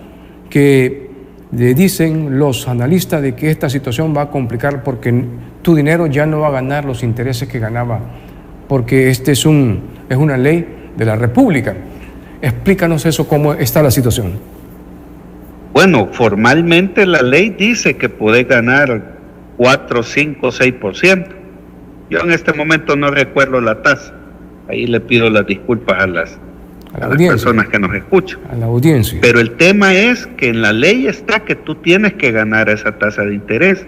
que le dicen los analistas de que esta situación va a complicar porque tu dinero ya no va a ganar los intereses que ganaba, porque es una ley de la República. Explícanos eso, cómo está la situación. Bueno, formalmente la ley dice que podés ganar 4, 5, 6%. Yo en este momento no recuerdo la tasa. Ahí le pido las disculpas a las personas que nos escuchan. A la audiencia. Pero el tema es que en la ley está que tú tienes que ganar esa tasa de interés.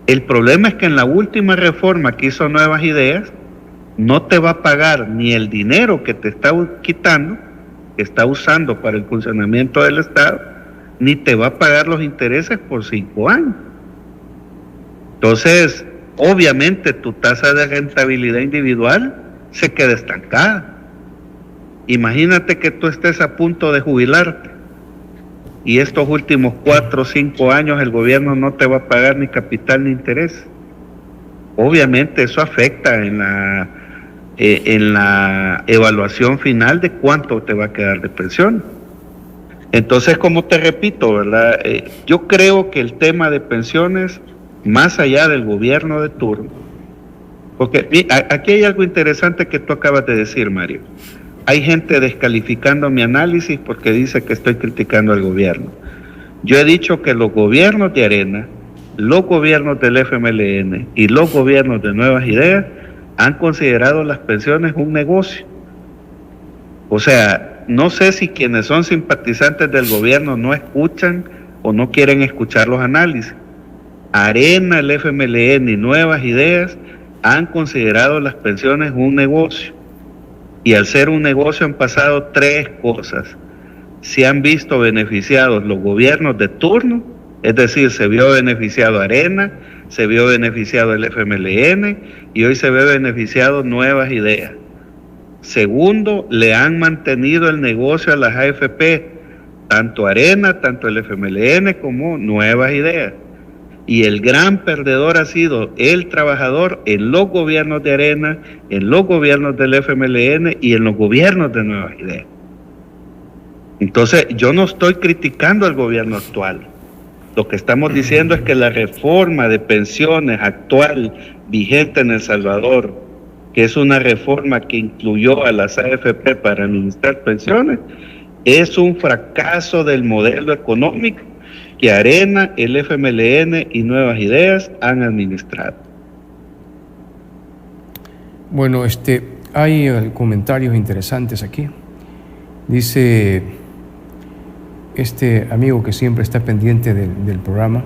El problema es que en la última reforma que hizo Nuevas Ideas, no te va a pagar ni el dinero que te está quitando, que está usando para el funcionamiento del Estado, ni te va a pagar los intereses por 5 años. Entonces, obviamente tu tasa de rentabilidad individual se queda estancada. Imagínate que tú estés a punto de jubilarte y estos últimos 4 o 5 años el gobierno no te va a pagar ni capital ni interés. Obviamente eso afecta en la evaluación final de cuánto te va a quedar de pensión. Entonces, como te repito, ¿verdad? Yo creo que el tema de pensiones, más allá del gobierno de turno, porque aquí hay algo interesante que tú acabas de decir, Mario. Hay gente descalificando mi análisis porque dice que estoy criticando al gobierno. Yo he dicho que los gobiernos de Arena, los gobiernos del FMLN y los gobiernos de Nuevas Ideas han considerado las pensiones un negocio. O sea, no sé si quienes son simpatizantes del gobierno no escuchan o no quieren escuchar los análisis. Arena, el FMLN y Nuevas Ideas han considerado las pensiones un negocio. Y al ser un negocio han pasado 3 cosas. Se han visto beneficiados los gobiernos de turno, es decir, se vio beneficiado Arena, se vio beneficiado el FMLN y hoy se ve beneficiado Nuevas Ideas. Segundo, le han mantenido el negocio a las AFP, tanto Arena, tanto el FMLN como Nuevas Ideas. Y el gran perdedor ha sido el trabajador en los gobiernos de Arena, en los gobiernos del FMLN y en los gobiernos de Nuevas Ideas. Entonces, yo no estoy criticando al gobierno actual. Lo que estamos diciendo es que la reforma de pensiones actual vigente en El Salvador, que es una reforma que incluyó a las AFP para administrar pensiones, es un fracaso del modelo económico que Arena, el FMLN y Nuevas Ideas han administrado. Bueno, hay comentarios interesantes aquí. Dice este amigo que siempre está pendiente del programa,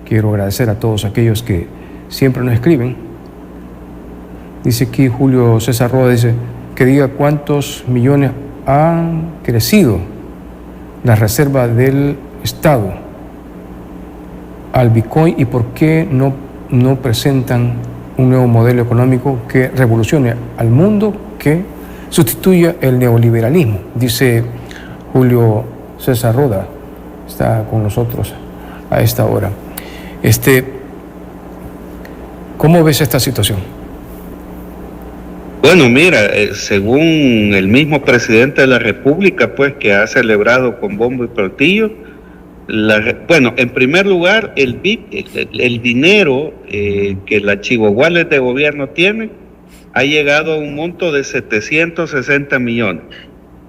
quiero agradecer a todos aquellos que siempre nos escriben. Dice aquí Julio César Roda, dice que diga cuántos millones han crecido la reserva del Estado al Bitcoin y por qué no presentan un nuevo modelo económico que revolucione al mundo, que sustituya el neoliberalismo. Dice Julio César Roda, está con nosotros a esta hora. ¿Cómo ves esta situación? Bueno, mira, según el mismo presidente de la República, pues que ha celebrado con bombo y platillo, bueno, en primer lugar, el dinero que la Chihuahuales de gobierno tiene ha llegado a un monto de 760 millones.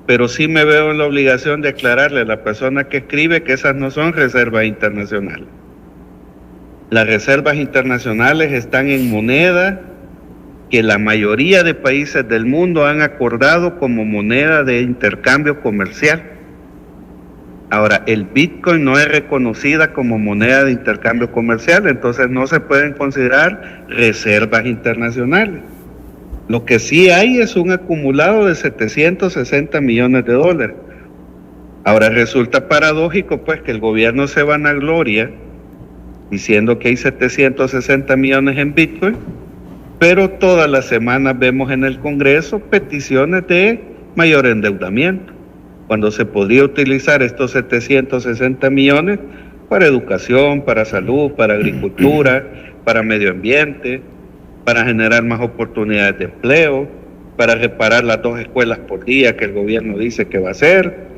Pero sí me veo en la obligación de aclararle a la persona que escribe que esas no son reservas internacionales. Las reservas internacionales están en moneda que la mayoría de países del mundo han acordado como moneda de intercambio comercial. Ahora, el Bitcoin no es reconocida como moneda de intercambio comercial, entonces no se pueden considerar reservas internacionales. Lo que sí hay es un acumulado de 760 millones de dólares. Ahora, resulta paradójico pues que el gobierno se vanagloria diciendo que hay 760 millones en Bitcoin, pero todas las semanas vemos en el Congreso peticiones de mayor endeudamiento, cuando se podría utilizar estos 760 millones para educación, para salud, para agricultura, para medio ambiente, para generar más oportunidades de empleo, para reparar las 2 escuelas por día que el gobierno dice que va a hacer.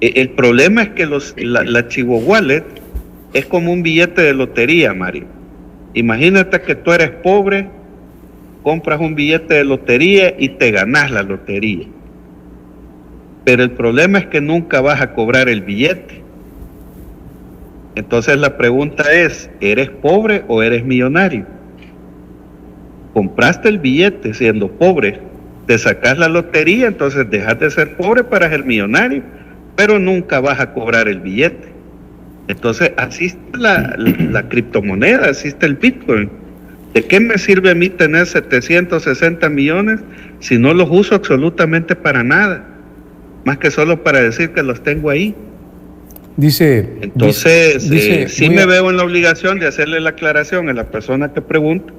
El problema es que la Chivo Wallet es como un billete de lotería, Mario. Imagínate que tú eres pobre, compras un billete de lotería y te ganas la lotería. Pero el problema es que nunca vas a cobrar el billete. Entonces la pregunta es, ¿eres pobre o eres millonario? Compraste el billete siendo pobre, te sacas la lotería, entonces dejas de ser pobre para ser millonario, pero nunca vas a cobrar el billete. Entonces así está la criptomoneda, así está el Bitcoin. ¿De qué me sirve a mí tener 760 millones si no los uso absolutamente para nada? Más que solo para decir que los tengo ahí. Entonces, sí me veo en la obligación de hacerle la aclaración a la persona que pregunta,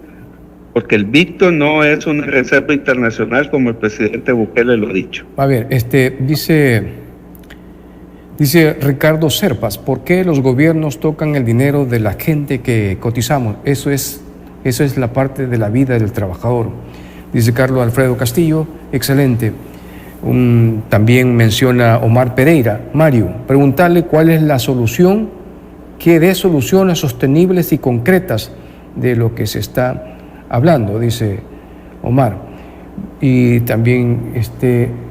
porque el Bitcoin no es una reserva internacional como el presidente Bukele lo ha dicho. A ver, dice Ricardo Serpas, ¿por qué los gobiernos tocan el dinero de la gente que cotizamos? Eso es la parte de la vida del trabajador. Dice Carlos Alfredo Castillo, excelente. También menciona Omar Pereira. Mario, preguntarle cuál es la solución, que dé soluciones sostenibles y concretas de lo que se está hablando, dice Omar. Y también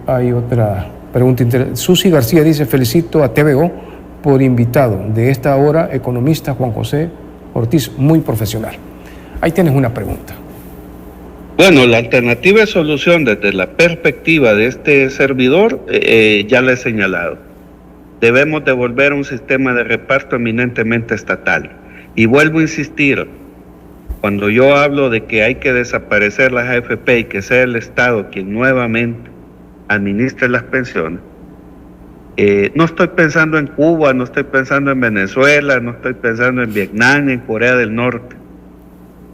hay otra pregunta interesante. Susi García dice, felicito a TVO por invitado de esta hora, economista Juan José Ortiz, muy profesional. Ahí tienes una pregunta. Bueno, la alternativa de solución desde la perspectiva de este servidor, ya la he señalado. Debemos devolver un sistema de reparto eminentemente estatal. Y vuelvo a insistir, cuando yo hablo de que hay que desaparecer las AFP y que sea el Estado quien nuevamente administre las pensiones, no estoy pensando en Cuba, no estoy pensando en Venezuela, no estoy pensando en Vietnam, en Corea del Norte.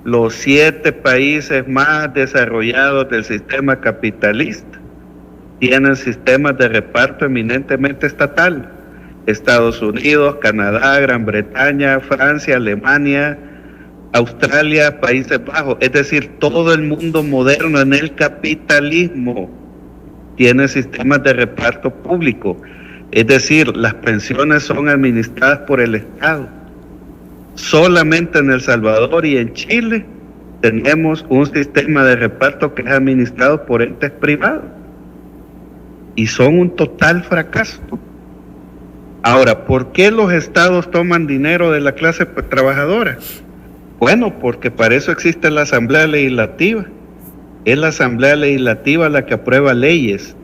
Los 7 países más desarrollados del sistema capitalista tienen sistemas de reparto eminentemente estatal. Estados Unidos, Canadá, Gran Bretaña, Francia, Alemania, Australia, Países Bajos. Es decir, todo el mundo moderno en el capitalismo tiene sistemas de reparto público. Es decir, las pensiones son administradas por el Estado. Solamente en El Salvador y en Chile tenemos un sistema de reparto que es administrado por entes privados y son un total fracaso. Ahora, ¿por qué los estados toman dinero de la clase trabajadora? Bueno, porque para eso existe la Asamblea Legislativa. Es la Asamblea Legislativa la que aprueba leyes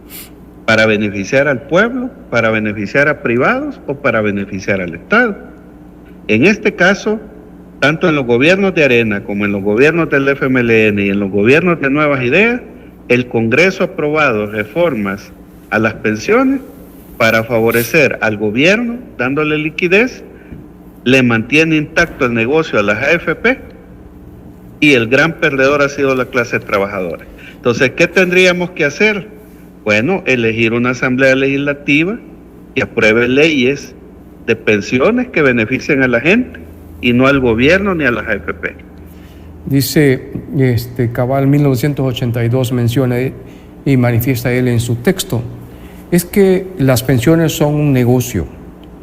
para beneficiar al pueblo, para beneficiar a privados o para beneficiar al Estado. En este caso, tanto en los gobiernos de Arena como en los gobiernos del FMLN y en los gobiernos de Nuevas Ideas, el Congreso ha aprobado reformas a las pensiones para favorecer al gobierno, dándole liquidez, le mantiene intacto el negocio a las AFP y el gran perdedor ha sido la clase trabajadora. Entonces, ¿qué tendríamos que hacer? Bueno, elegir una asamblea legislativa que apruebe leyes de pensiones que beneficien a la gente y no al gobierno ni a las AFP. Dice Cabal 1982 menciona y manifiesta él en su texto, es que las pensiones son un negocio.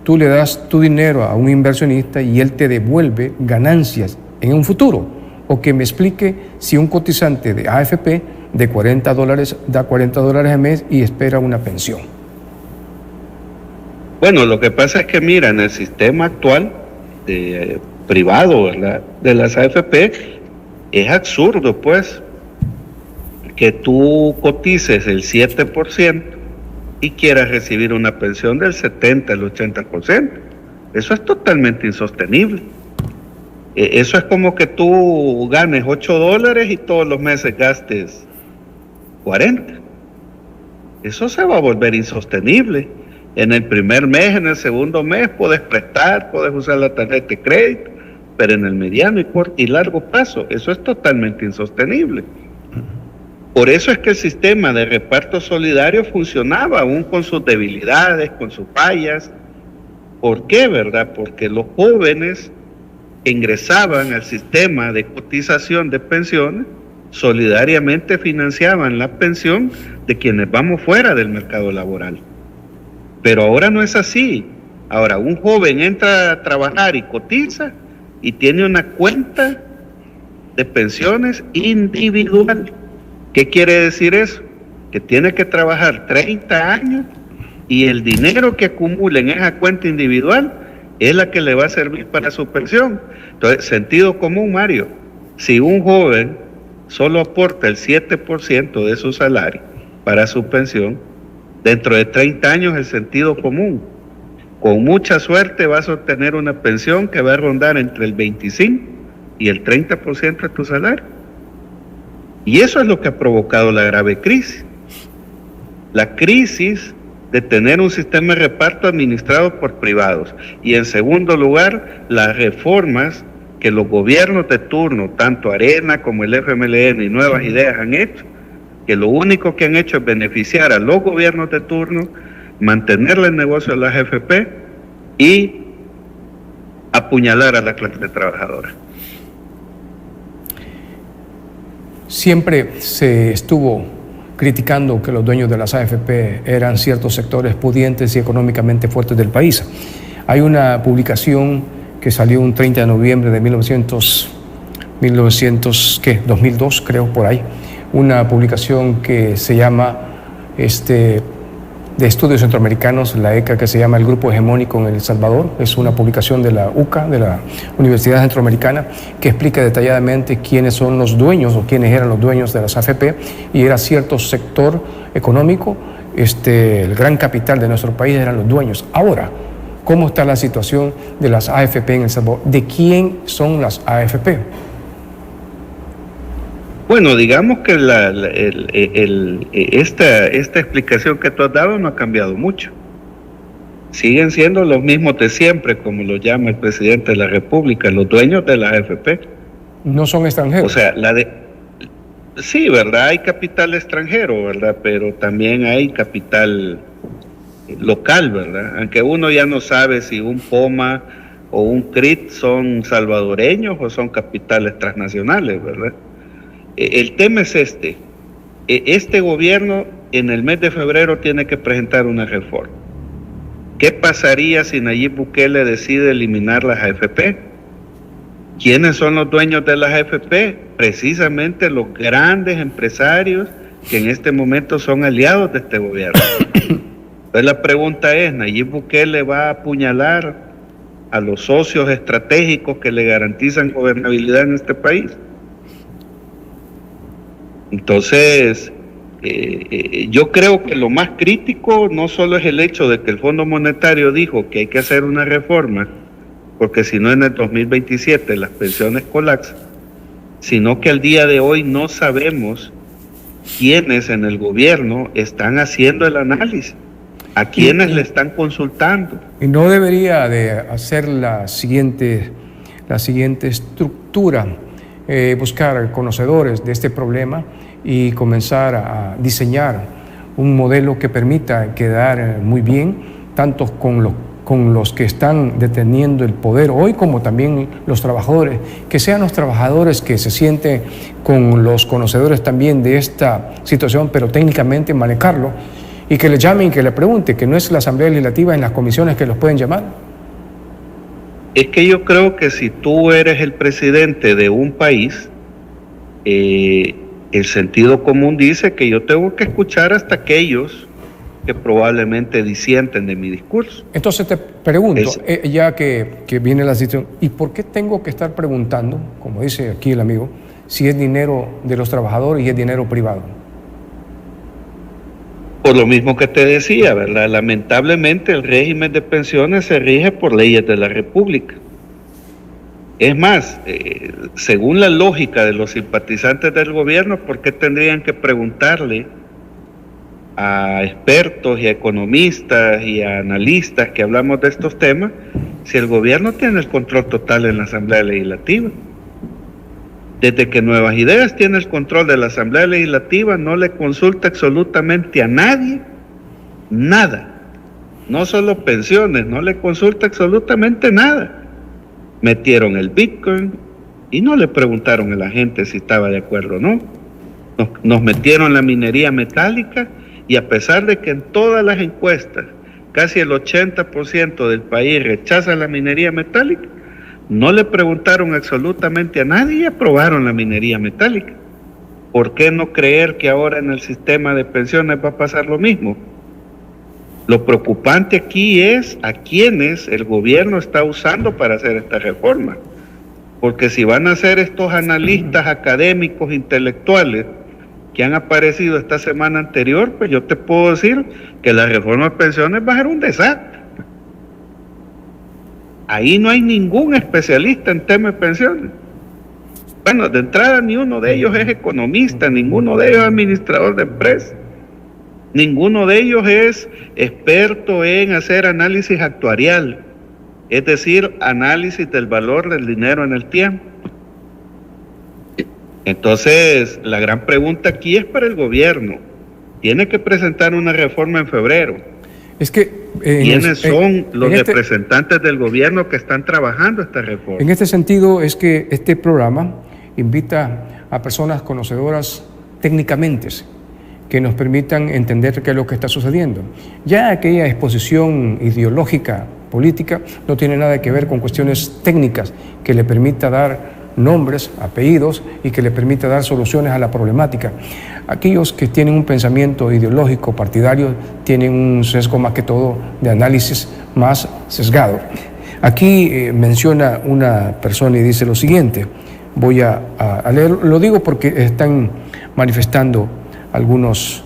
Tú le das tu dinero a un inversionista y él te devuelve ganancias en un futuro. O que me explique si un cotizante de AFP de $40 da $40 al mes y espera una pensión. Bueno, lo que pasa es que mira, en el sistema actual privado, ¿verdad?, de las AFP, es absurdo pues que tú cotices el 7% y quieras recibir una pensión del 70, el 80%. Eso es totalmente insostenible. Eso es como que tú ganes $8 y todos los meses gastes 40. Eso se va a volver insostenible. En el primer mes, en el segundo mes, puedes prestar, puedes usar la tarjeta de crédito, pero en el mediano y largo plazo, eso es totalmente insostenible. Por eso es que el sistema de reparto solidario funcionaba, aún con sus debilidades, con sus fallas. ¿Por qué, verdad? Porque los jóvenes ingresaban al sistema de cotización de pensiones, solidariamente financiaban la pensión de quienes vamos fuera del mercado laboral. Pero ahora no es así. Ahora un joven entra a trabajar y cotiza y tiene una cuenta de pensiones individual. ¿Qué quiere decir eso? Que tiene que trabajar 30 años y el dinero que acumule en esa cuenta individual es la que le va a servir para su pensión. Entonces, sentido común, Mario. Si un joven solo aporta el 7% de su salario para su pensión, dentro de 30 años el sentido común, con mucha suerte vas a obtener una pensión que va a rondar entre el 25 y el 30% de tu salario. Y eso es lo que ha provocado la grave crisis. La crisis de tener un sistema de reparto administrado por privados. Y en segundo lugar, las reformas que los gobiernos de turno, tanto Arena como el FMLN y Nuevas Ideas han hecho, que lo único que han hecho es beneficiar a los gobiernos de turno, mantenerle el negocio a las AFP y apuñalar a la clase trabajadora. Siempre se estuvo criticando que los dueños de las AFP eran ciertos sectores pudientes y económicamente fuertes del país. Hay una publicación que salió un 30 de noviembre de 2002, creo, por ahí. Una publicación que se llama, de estudios centroamericanos, la ECA, que se llama El Grupo Hegemónico en El Salvador. Es una publicación de la UCA, de la Universidad Centroamericana, que explica detalladamente quiénes son los dueños o quiénes eran los dueños de las AFP, y era cierto sector económico, el gran capital de nuestro país eran los dueños. Ahora, ¿cómo está la situación de las AFP en El Salvador? ¿De quién son las AFP? Bueno, digamos que esta explicación que tú has dado no ha cambiado mucho. Siguen siendo los mismos de siempre, como lo llama el presidente de la República, los dueños de la AFP. No son extranjeros. O sea, sí, ¿verdad? Hay capital extranjero, ¿verdad? Pero también hay capital local, ¿verdad? Aunque uno ya no sabe si un POMA o un CRIT son salvadoreños o son capitales transnacionales, ¿verdad? El tema es este gobierno en el mes de febrero tiene que presentar una reforma. ¿Qué pasaría si Nayib Bukele decide eliminar las AFP? ¿Quiénes son los dueños de las AFP? Precisamente los grandes empresarios que en este momento son aliados de este gobierno. Entonces la pregunta es, ¿Nayib Bukele va a apuñalar a los socios estratégicos que le garantizan gobernabilidad en este país? Entonces, yo creo que lo más crítico no solo es el hecho de que el Fondo Monetario dijo que hay que hacer una reforma, porque si no en el 2027 las pensiones colapsan, sino que al día de hoy no sabemos quiénes en el gobierno están haciendo el análisis, a quiénes le están consultando. Y no debería de hacer la siguiente estructura, buscar conocedores de este problema y comenzar a diseñar un modelo que permita quedar muy bien, tanto con los que están deteniendo el poder hoy, como también los trabajadores, que sean los trabajadores que se sienten con los conocedores también de esta situación, pero técnicamente manejarlo, y que le llamen y que le pregunten, que no es la Asamblea Legislativa en las comisiones que los pueden llamar. Es que yo creo que si tú eres el presidente de un país, el sentido común dice que yo tengo que escuchar hasta aquellos que probablemente disienten de mi discurso. Entonces te pregunto, ya que viene la situación, ¿y por qué tengo que estar preguntando, como dice aquí el amigo, si es dinero de los trabajadores y es dinero privado? Por lo mismo que te decía, ¿verdad? Lamentablemente el régimen de pensiones se rige por leyes de la República. Es más, según la lógica de los simpatizantes del gobierno, ¿por qué tendrían que preguntarle a expertos y a economistas y a analistas que hablamos de estos temas si el gobierno tiene el control total en la Asamblea Legislativa? Desde que Nuevas Ideas tiene el control de la Asamblea Legislativa, no le consulta absolutamente a nadie, nada. No solo pensiones, no le consulta absolutamente nada. metieron el Bitcoin y no le preguntaron a la gente si estaba de acuerdo o no. Nos metieron la minería metálica y a pesar de que en todas las encuestas casi el 80% del país rechaza la minería metálica, no le preguntaron absolutamente a nadie y aprobaron la minería metálica. ¿Por qué no creer que ahora en el sistema de pensiones va a pasar lo mismo? Lo preocupante aquí es a quienes el gobierno está usando para hacer esta reforma. Porque si van a ser estos analistas académicos, intelectuales, que han aparecido esta semana anterior, pues yo te puedo decir que la reforma de pensiones va a ser un desastre. Ahí no hay ningún especialista en temas de pensiones. Bueno, de entrada ni uno de ellos es economista, ninguno de ellos es administrador de empresas, ninguno de ellos es experto en hacer análisis actuarial, es decir, análisis del valor del dinero en el tiempo. Entonces, la gran pregunta aquí es para el gobierno. Tiene que presentar una reforma en febrero. Es que ¿quiénes son los representantes del gobierno que están trabajando esta reforma? En este sentido es que este programa invita a personas conocedoras técnicamente que nos permitan entender qué es lo que está sucediendo. Ya aquella exposición ideológica, política, no tiene nada que ver con cuestiones técnicas que le permita dar nombres, apellidos y que le permita dar soluciones a la problemática. Aquellos que tienen un pensamiento ideológico partidario tienen un sesgo más que todo de análisis más sesgado. Aquí menciona una persona y dice lo siguiente, voy a leer, lo digo porque están manifestando algunas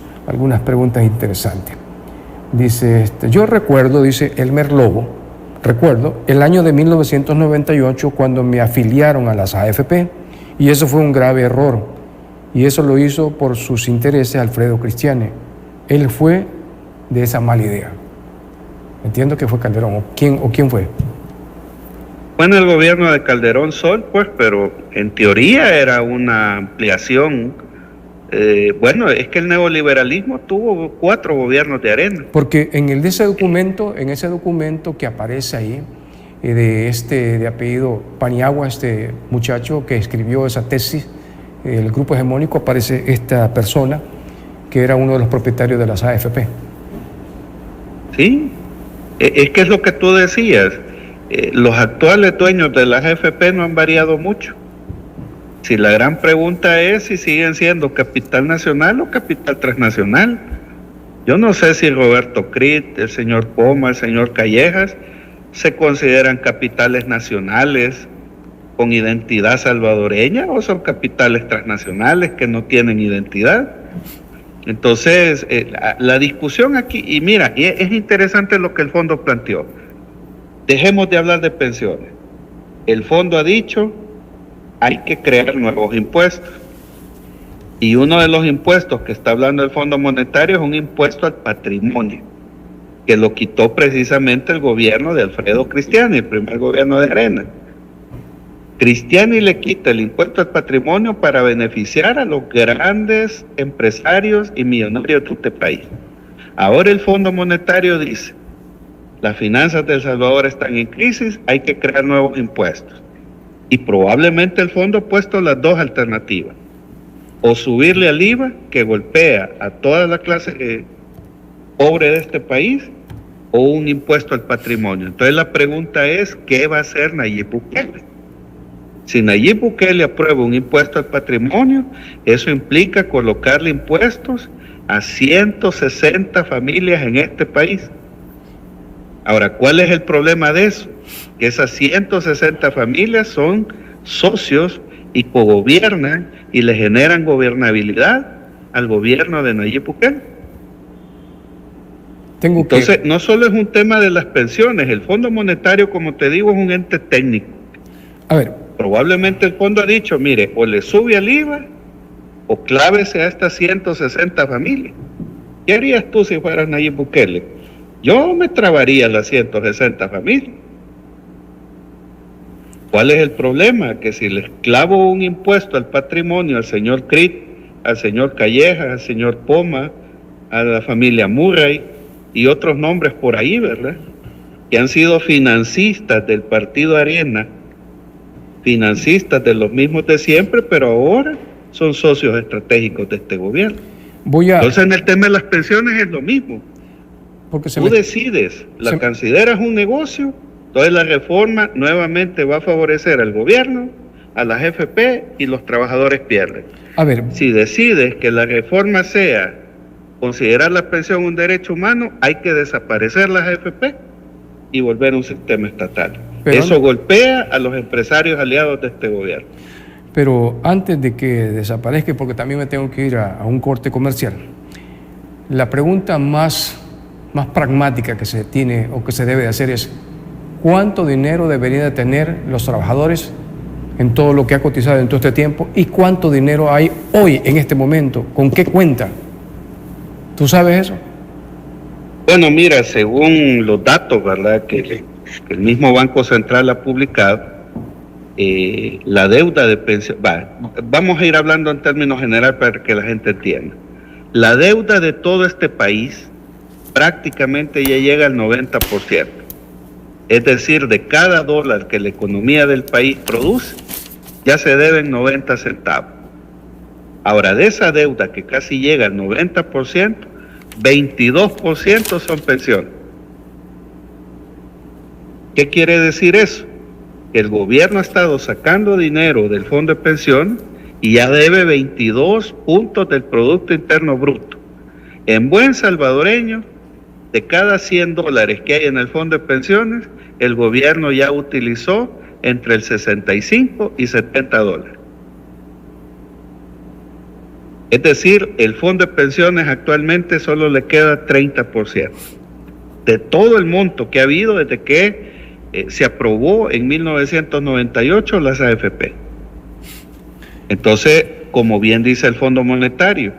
preguntas interesantes. Dice, yo recuerdo, dice Elmer Lobo, recuerdo el año de 1998 cuando me afiliaron a las AFP y eso fue un grave error y eso lo hizo por sus intereses Alfredo Cristiani. Él fue de esa mala idea. Entiendo que fue Calderón. ¿O quién fue? Bueno, el gobierno de Calderón Sol, pues, pero en teoría era una ampliación. Bueno, es que el neoliberalismo tuvo 4 gobiernos de Arena. Porque en ese documento que aparece ahí, de apellido Paniagua, este muchacho que escribió esa tesis, el grupo hegemónico, aparece esta persona que era uno de los propietarios de las AFP. Sí, es que es lo que tú decías. Los actuales dueños de las AFP no han variado mucho. Si la gran pregunta es si siguen siendo capital nacional o capital transnacional. Yo no sé si Roberto Crit, el señor Poma, el señor Callejas se consideran capitales nacionales con identidad salvadoreña o son capitales transnacionales que no tienen identidad. Entonces, la discusión aquí, y mira, es interesante lo que el fondo planteó. Dejemos de hablar de pensiones. El fondo ha dicho hay que crear nuevos impuestos. Y uno de los impuestos que está hablando el Fondo Monetario es un impuesto al patrimonio, que lo quitó precisamente el gobierno de Alfredo Cristiani, el primer gobierno de Arena. Cristiani le quita el impuesto al patrimonio para beneficiar a los grandes empresarios y millonarios de este país. Ahora el Fondo Monetario dice, las finanzas de El Salvador están en crisis, hay que crear nuevos impuestos. Y probablemente el fondo ha puesto las dos alternativas. O subirle al IVA, que golpea a toda la clase pobre de este país, o un impuesto al patrimonio. Entonces la pregunta es, ¿qué va a hacer Nayib Bukele? Si Nayib Bukele aprueba un impuesto al patrimonio, eso implica colocarle impuestos a 160 familias en este país. Ahora, ¿cuál es el problema de eso? Que esas 160 familias son socios y cogobiernan y le generan gobernabilidad al gobierno de Nayib Bukele. Entonces, no solo es un tema de las pensiones, el Fondo Monetario, como te digo, es un ente técnico. A ver. Probablemente el fondo ha dicho, mire, o le sube al IVA o clávese a estas 160 familias. ¿Qué harías tú si fueras Nayib Bukele? Yo me trabaría a las 160 familias. ¿Cuál es el problema? Que si les clavo un impuesto al patrimonio al señor Crit, al señor Callejas, al señor Poma, a la familia Murray y otros nombres por ahí, ¿verdad? Que han sido financistas del partido Arena financistas de los mismos de siempre, pero ahora son socios estratégicos de este gobierno. Entonces en el tema de las pensiones es lo mismo. Porque Tú decides, la consideras un negocio, entonces la reforma nuevamente va a favorecer al gobierno, a las FP y los trabajadores pierden. A ver, si decides que la reforma sea considerar la pensión un derecho humano, hay que desaparecer las FP y volver a un sistema estatal. Pero eso golpea a los empresarios aliados de este gobierno. Pero antes de que desaparezca, porque también me tengo que ir a un corte comercial, la pregunta más pragmática que se tiene o que se debe hacer es: ¿cuánto dinero deberían de tener los trabajadores en todo lo que ha cotizado en todo este tiempo? ¿Y cuánto dinero hay hoy, en este momento? ¿Con qué cuenta? ¿Tú sabes eso? Bueno, mira, según los datos, ¿verdad?, que el mismo Banco Central ha publicado, la deuda de pensión, vamos a ir hablando en términos generales para que la gente entienda. La deuda de todo este país prácticamente ya llega al 90%. Es decir, de cada dólar que la economía del país produce, ya se deben 90 centavos. Ahora, de esa deuda que casi llega al 90%, 22% son pensiones. ¿Qué quiere decir eso? Que el gobierno ha estado sacando dinero del fondo de pensión y ya debe 22 puntos del Producto Interno Bruto. En buen salvadoreño, de cada 100 dólares que hay en el fondo de pensiones, el gobierno ya utilizó entre el 65 y 70 dólares. Es decir, el fondo de pensiones actualmente solo le queda 30% de todo el monto que ha habido desde que se aprobó en 1998 las AFP. Entonces, como bien dice el Fondo Monetario,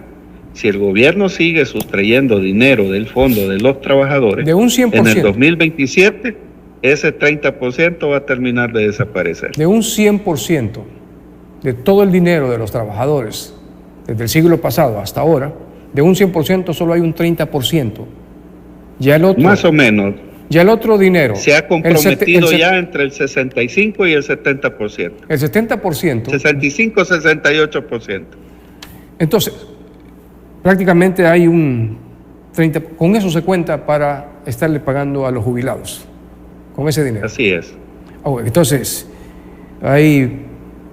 si el gobierno sigue sustrayendo dinero del fondo de los trabajadores, de un 100%, en el 2027 ese 30% va a terminar de desaparecer. De un 100% de todo el dinero de los trabajadores desde el siglo pasado hasta ahora, de un 100% solo hay un 30%. Ya el otro, más o menos. Ya el otro dinero se ha comprometido ya entre el 65 y el 70%. El 70%. 65-68%. Entonces, prácticamente hay un 30%. Con eso se cuenta para estarle pagando a los jubilados. Con ese dinero. Así es. Entonces, hay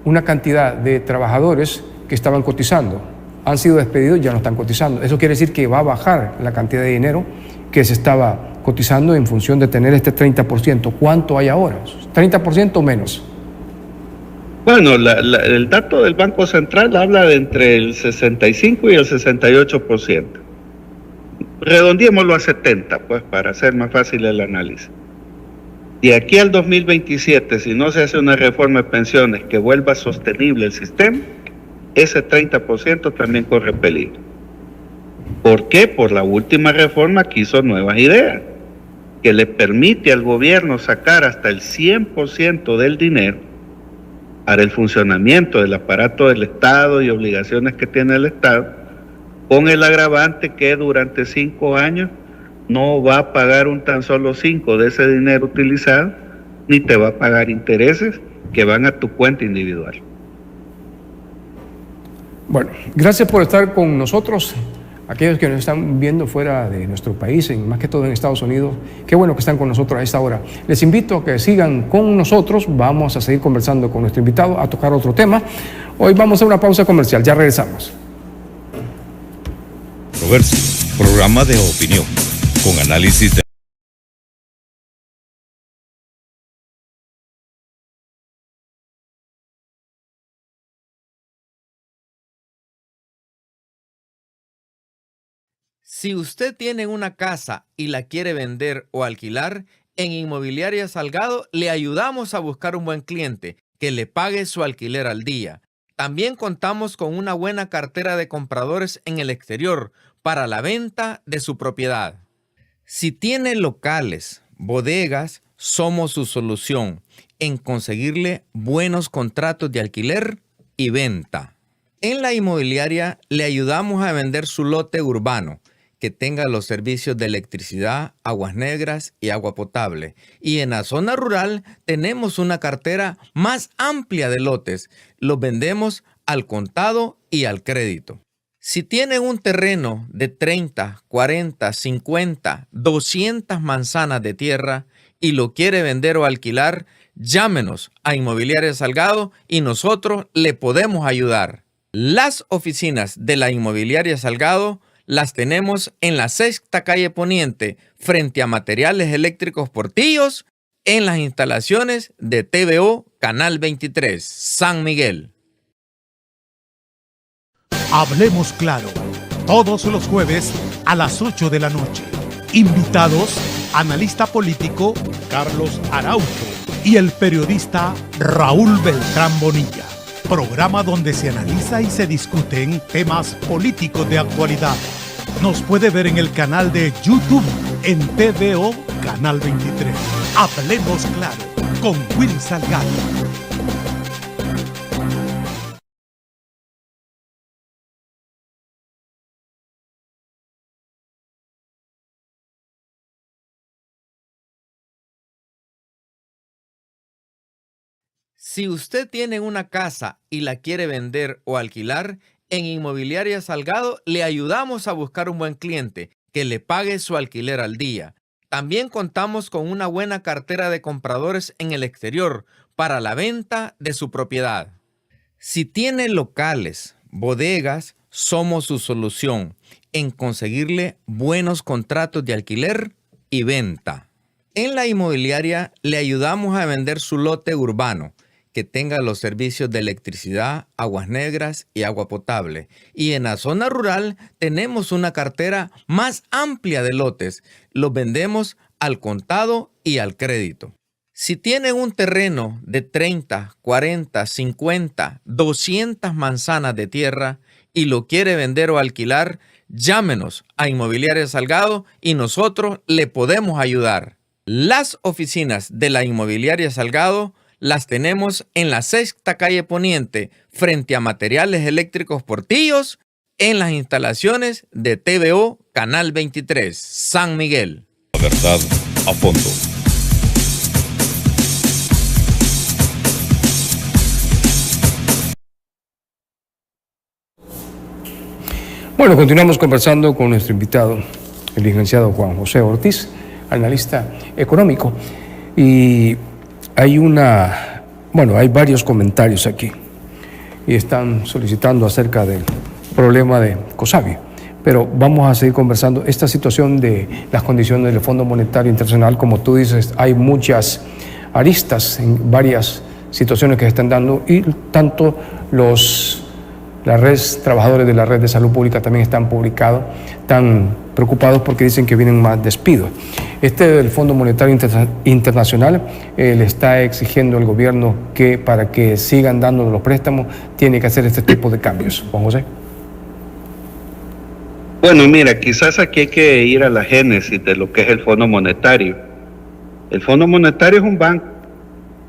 una cantidad de trabajadores que estaban cotizando, han sido despedidos, ya no están cotizando. Eso quiere decir que va a bajar la cantidad de dinero que se estaba cotizando en función de tener este 30%. ¿Cuánto hay ahora? ¿30% o menos? Bueno, el dato del Banco Central habla de entre el 65 y el 68%. Redondeémoslo a 70, pues, para hacer más fácil el análisis. De aquí al 2027, si no se hace una reforma de pensiones que vuelva sostenible el sistema, ese 30% también corre peligro. ¿Por qué? Por la última reforma que hizo nuevas ideas, que le permite al gobierno sacar hasta el 100% del dinero para el funcionamiento del aparato del Estado y obligaciones que tiene el Estado, con el agravante que durante 5 años no va a pagar un tan solo 5 de ese dinero utilizado, ni te va a pagar intereses que van a tu cuenta individual. Bueno, gracias por estar con nosotros. Aquellos que nos están viendo fuera de nuestro país, más que todo en Estados Unidos, qué bueno que están con nosotros a esta hora. Les invito a que sigan con nosotros. Vamos a seguir conversando con nuestro invitado, a tocar otro tema. Hoy vamos a una pausa comercial. Ya regresamos. Controversia, programa de opinión, con análisis de... Si usted tiene una casa y la quiere vender o alquilar, en Inmobiliaria Salgado le ayudamos a buscar un buen cliente que le pague su alquiler al día. También contamos con una buena cartera de compradores en el exterior para la venta de su propiedad. Si tiene locales, bodegas, somos su solución en conseguirle buenos contratos de alquiler y venta. En la inmobiliaria le ayudamos a vender su lote urbano. que tenga los servicios de electricidad, aguas negras y agua potable. Y en la zona rural tenemos una cartera más amplia de lotes. Los vendemos al contado y al crédito. Si tienen un terreno de 30, 40, 50, 200 manzanas de tierra y lo quiere vender o alquilar, llámenos a Inmobiliaria Salgado y nosotros le podemos ayudar. Las oficinas de la Inmobiliaria Salgado las tenemos en la Sexta Calle Poniente, frente a Materiales Eléctricos Portillos, en las instalaciones de TVO Canal 23, San Miguel. Hablemos claro, todos los jueves a las 8 de la noche. Invitados, analista político Carlos Araujo y el periodista Raúl Beltrán Bonilla. Programa donde se analiza y se discuten temas políticos de actualidad. Nos puede ver en el canal de YouTube en TVO Canal 23. Hablemos claro con Will Salgado. Si usted tiene una casa y la quiere vender o alquilar, en Inmobiliaria Salgado le ayudamos a buscar un buen cliente que le pague su alquiler al día. También contamos con una buena cartera de compradores en el exterior para la venta de su propiedad. Si tiene locales, bodegas, somos su solución en conseguirle buenos contratos de alquiler y venta. En la inmobiliaria le ayudamos a vender su lote urbano, que tenga los servicios de electricidad, aguas negras y agua potable. Y en la zona rural tenemos una cartera más amplia de lotes. Los vendemos al contado y al crédito. Si tienen un terreno de 30, 40, 50, 200 manzanas de tierra y lo quiere vender o alquilar, llámenos a Inmobiliaria Salgado y nosotros le podemos ayudar. Las oficinas de la Inmobiliaria Salgado las tenemos en la Sexta Calle Poniente, frente a Materiales Eléctricos Portillos, en las instalaciones de TVO Canal 23, San Miguel. La verdad a fondo. Bueno, continuamos conversando con nuestro invitado, el licenciado Juan José Ortiz, analista económico. Y hay varios comentarios aquí y están solicitando acerca del problema de COSABI. Pero vamos a seguir conversando. Esta situación de las condiciones del Fondo Monetario Internacional, como tú dices, hay muchas aristas en varias situaciones que se están dando y tanto trabajadores de la red de salud pública también están preocupados porque dicen que vienen más despidos. Del Fondo Monetario Internacional le está exigiendo al gobierno que para que sigan dando los préstamos tiene que hacer este tipo de cambios. Juan José. Bueno, mira, quizás aquí hay que ir a la génesis de lo que es el Fondo Monetario. El Fondo Monetario es un banco,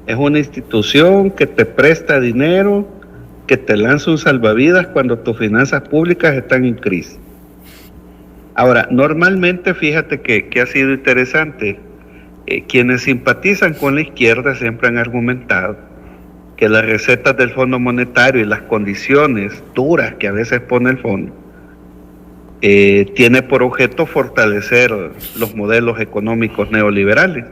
es una institución que te presta dinero, que te lanza un salvavidas cuando tus finanzas públicas están en crisis. Ahora, normalmente, fíjate que ha sido interesante, quienes simpatizan con la izquierda siempre han argumentado que las recetas del Fondo Monetario y las condiciones duras que a veces pone el fondo, tiene por objeto fortalecer los modelos económicos neoliberales.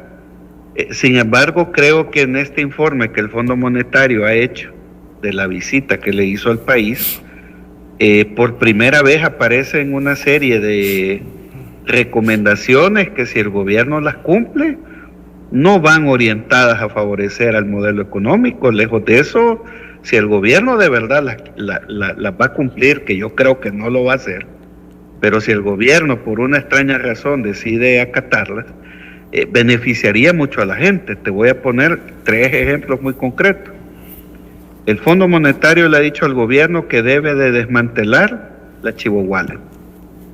Sin embargo, creo que en este informe que el Fondo Monetario ha hecho de la visita que le hizo al país, por primera vez aparecen una serie de recomendaciones que, si el gobierno las cumple, no van orientadas a favorecer al modelo económico. Lejos de eso, si el gobierno de verdad las va a cumplir, que yo creo que no lo va a hacer, pero si el gobierno por una extraña razón decide acatarlas, beneficiaría mucho a la gente. Te voy a poner 3 ejemplos muy concretos. El Fondo Monetario le ha dicho al gobierno que debe de desmantelar la Chivo Wallet.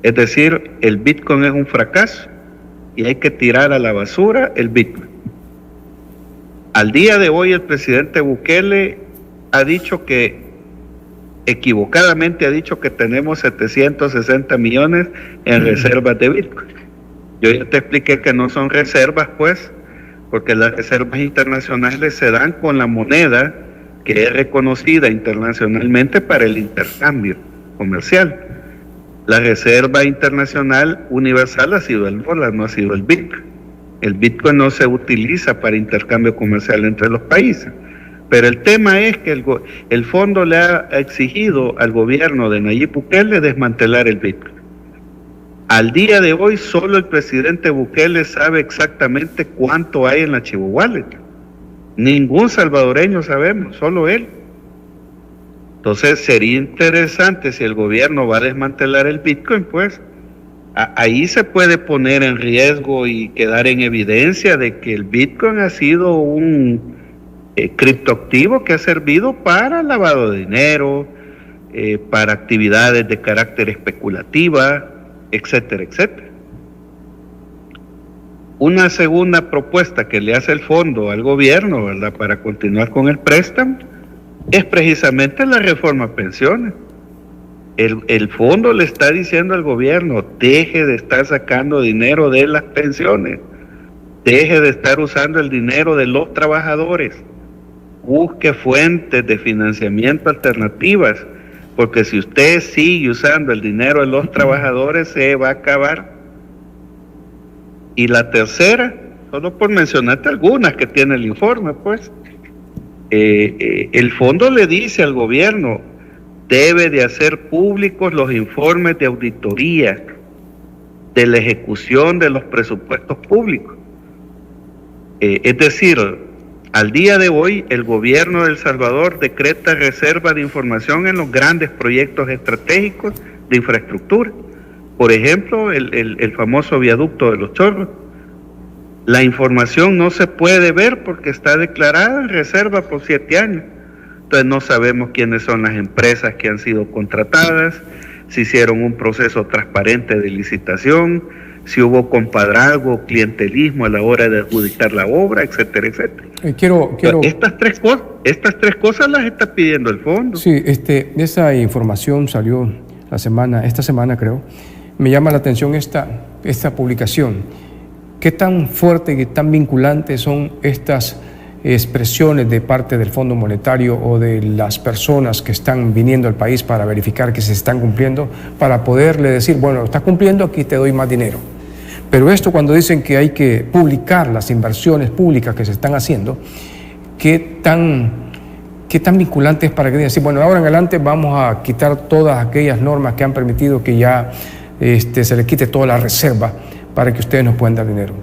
Es decir, el Bitcoin es un fracaso y hay que tirar a la basura el Bitcoin. Al día de hoy el presidente Bukele ha dicho que equivocadamente ha dicho que tenemos 760 millones en reservas de Bitcoin. Yo ya te expliqué que no son reservas, pues, porque las reservas internacionales se dan con la moneda que es reconocida internacionalmente para el intercambio comercial. La reserva internacional universal ha sido el dólar, no ha sido el Bitcoin. El Bitcoin no se utiliza para intercambio comercial entre los países. Pero el tema es que el fondo le ha exigido al gobierno de Nayib Bukele desmantelar el Bitcoin. Al día de hoy, solo el presidente Bukele sabe exactamente cuánto hay en la Chivo Wallet. Ningún salvadoreño sabemos, solo él. Entonces sería interesante si el gobierno va a desmantelar el Bitcoin, pues ahí se puede poner en riesgo y quedar en evidencia de que el Bitcoin ha sido un criptoactivo que ha servido para lavado de dinero, para actividades de carácter especulativa, etcétera, etcétera. Una segunda propuesta que le hace el fondo al gobierno, ¿verdad?, para continuar con el préstamo, es precisamente la reforma a pensiones. El fondo le está diciendo al gobierno: deje de estar sacando dinero de las pensiones, deje de estar usando el dinero de los trabajadores, busque fuentes de financiamiento alternativas, porque si usted sigue usando el dinero de los trabajadores se va a acabar. Y la tercera, solo por mencionarte algunas que tiene el informe, pues, el fondo le dice al gobierno: debe de hacer públicos los informes de auditoría de la ejecución de los presupuestos públicos. Es decir, al día de hoy el gobierno de El Salvador decreta reserva de información en los grandes proyectos estratégicos de infraestructura. Por ejemplo, el famoso viaducto de Los Chorros. La información no se puede ver porque está declarada en reserva por 7 años. Entonces no sabemos quiénes son las empresas que han sido contratadas, si hicieron un proceso transparente de licitación, si hubo compadrazgo, clientelismo a la hora de adjudicar la obra, etcétera, etcétera. Estas tres cosas las está pidiendo el fondo. Sí, esa información salió esta semana creo. Me llama la atención esta publicación. ¿Qué tan fuerte y tan vinculantes son estas expresiones de parte del Fondo Monetario o de las personas que están viniendo al país para verificar que se están cumpliendo, para poderle decir: bueno, estás cumpliendo, aquí te doy más dinero? Pero esto, cuando dicen que hay que publicar las inversiones públicas que se están haciendo, ¿qué tan vinculante es para que digan: sí, bueno, ahora en adelante vamos a quitar todas aquellas normas que han permitido que ya se le quite toda la reserva para que ustedes nos puedan dar dinero?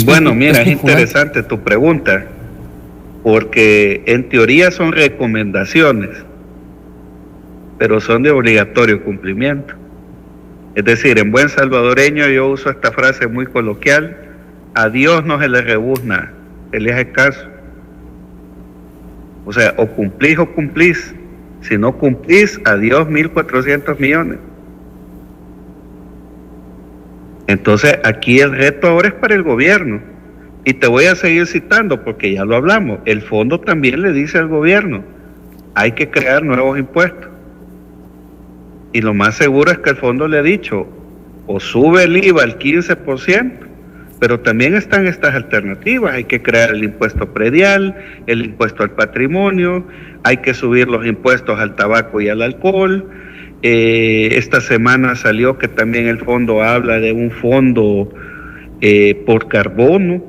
Bueno, mira, es interesante tu pregunta, porque en teoría son recomendaciones, pero son de obligatorio cumplimiento. Es decir, en buen salvadoreño yo uso esta frase muy coloquial: a Dios no se le rebuzna, se le hace caso. O sea, o cumplís. Si no cumplís, adiós 1.400 millones. Entonces aquí el reto ahora es para el gobierno. Y te voy a seguir citando porque ya lo hablamos. El fondo también le dice al gobierno: hay que crear nuevos impuestos. Y lo más seguro es que el fondo le ha dicho: o sube el IVA al 15%, pero también están estas alternativas. Hay que crear el impuesto predial, el impuesto al patrimonio, hay que subir los impuestos al tabaco y al alcohol. Esta semana salió que también el fondo habla de un fondo por carbono.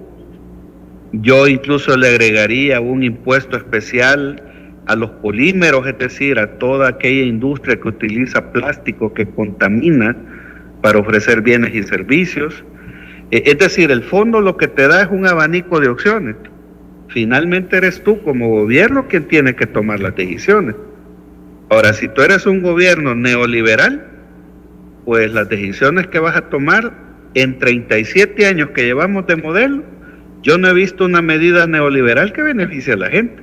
Yo incluso le agregaría un impuesto especial a los polímeros, es decir, a toda aquella industria que utiliza plástico que contamina para ofrecer bienes y servicios. Es decir, el fondo lo que te da es un abanico de opciones. Finalmente eres tú como gobierno quien tiene que tomar las decisiones. Ahora, si tú eres un gobierno neoliberal, pues las decisiones que vas a tomar en 37 años que llevamos de modelo, yo no he visto una medida neoliberal que beneficie a la gente.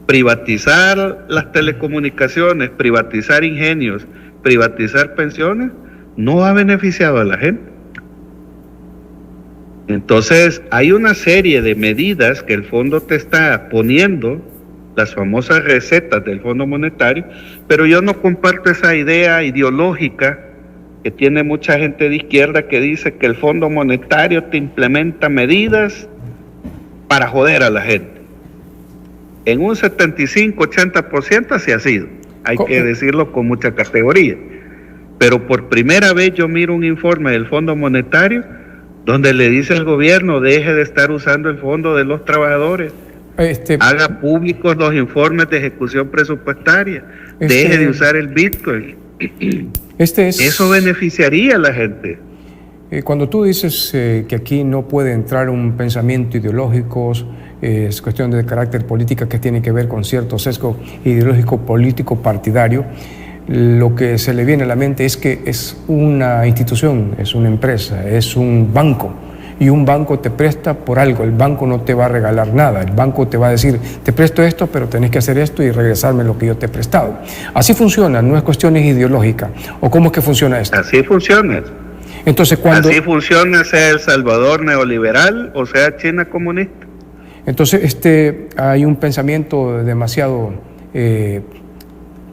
Privatizar las telecomunicaciones, privatizar ingenios, privatizar pensiones, no ha beneficiado a la gente. Entonces, hay una serie de medidas que el fondo te está poniendo, las famosas recetas del Fondo Monetario, pero yo no comparto esa idea ideológica que tiene mucha gente de izquierda que dice que el Fondo Monetario te implementa medidas para joder a la gente. En un 75-80% así ha sido, hay que decirlo con mucha categoría. Pero por primera vez yo miro un informe del Fondo Monetario donde le dice al gobierno: deje de estar usando el fondo de los trabajadores, haga públicos los informes de ejecución presupuestaria, deje de usar el Bitcoin. Eso beneficiaría a la gente. Cuando tú dices que aquí no puede entrar un pensamiento ideológico, es cuestión de carácter política que tiene que ver con cierto sesgo ideológico político partidario, lo que se le viene a la mente es que es una institución, es una empresa, es un banco, y un banco te presta por algo. El banco no te va a regalar nada, el banco te va a decir: te presto esto, pero tenés que hacer esto y regresarme lo que yo te he prestado. Así funciona, no es cuestión ideológica. ¿O cómo es que funciona esto? Así funciona. Entonces, así funciona, sea El Salvador neoliberal o sea China comunista. Entonces hay un pensamiento demasiado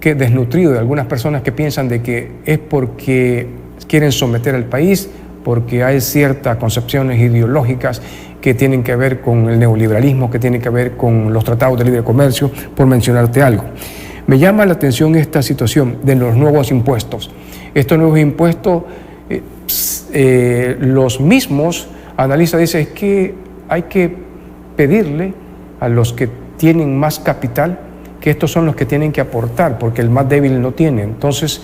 desnutrido de algunas personas que piensan de que es porque quieren someter al país, porque hay ciertas concepciones ideológicas que tienen que ver con el neoliberalismo, que tienen que ver con los tratados de libre comercio, por mencionarte algo. Me llama la atención esta situación de los nuevos impuestos. Estos nuevos impuestos, los mismos analistas dicen que hay que pedirle a los que tienen más capital que estos son los que tienen que aportar, porque el más débil no tiene. Entonces,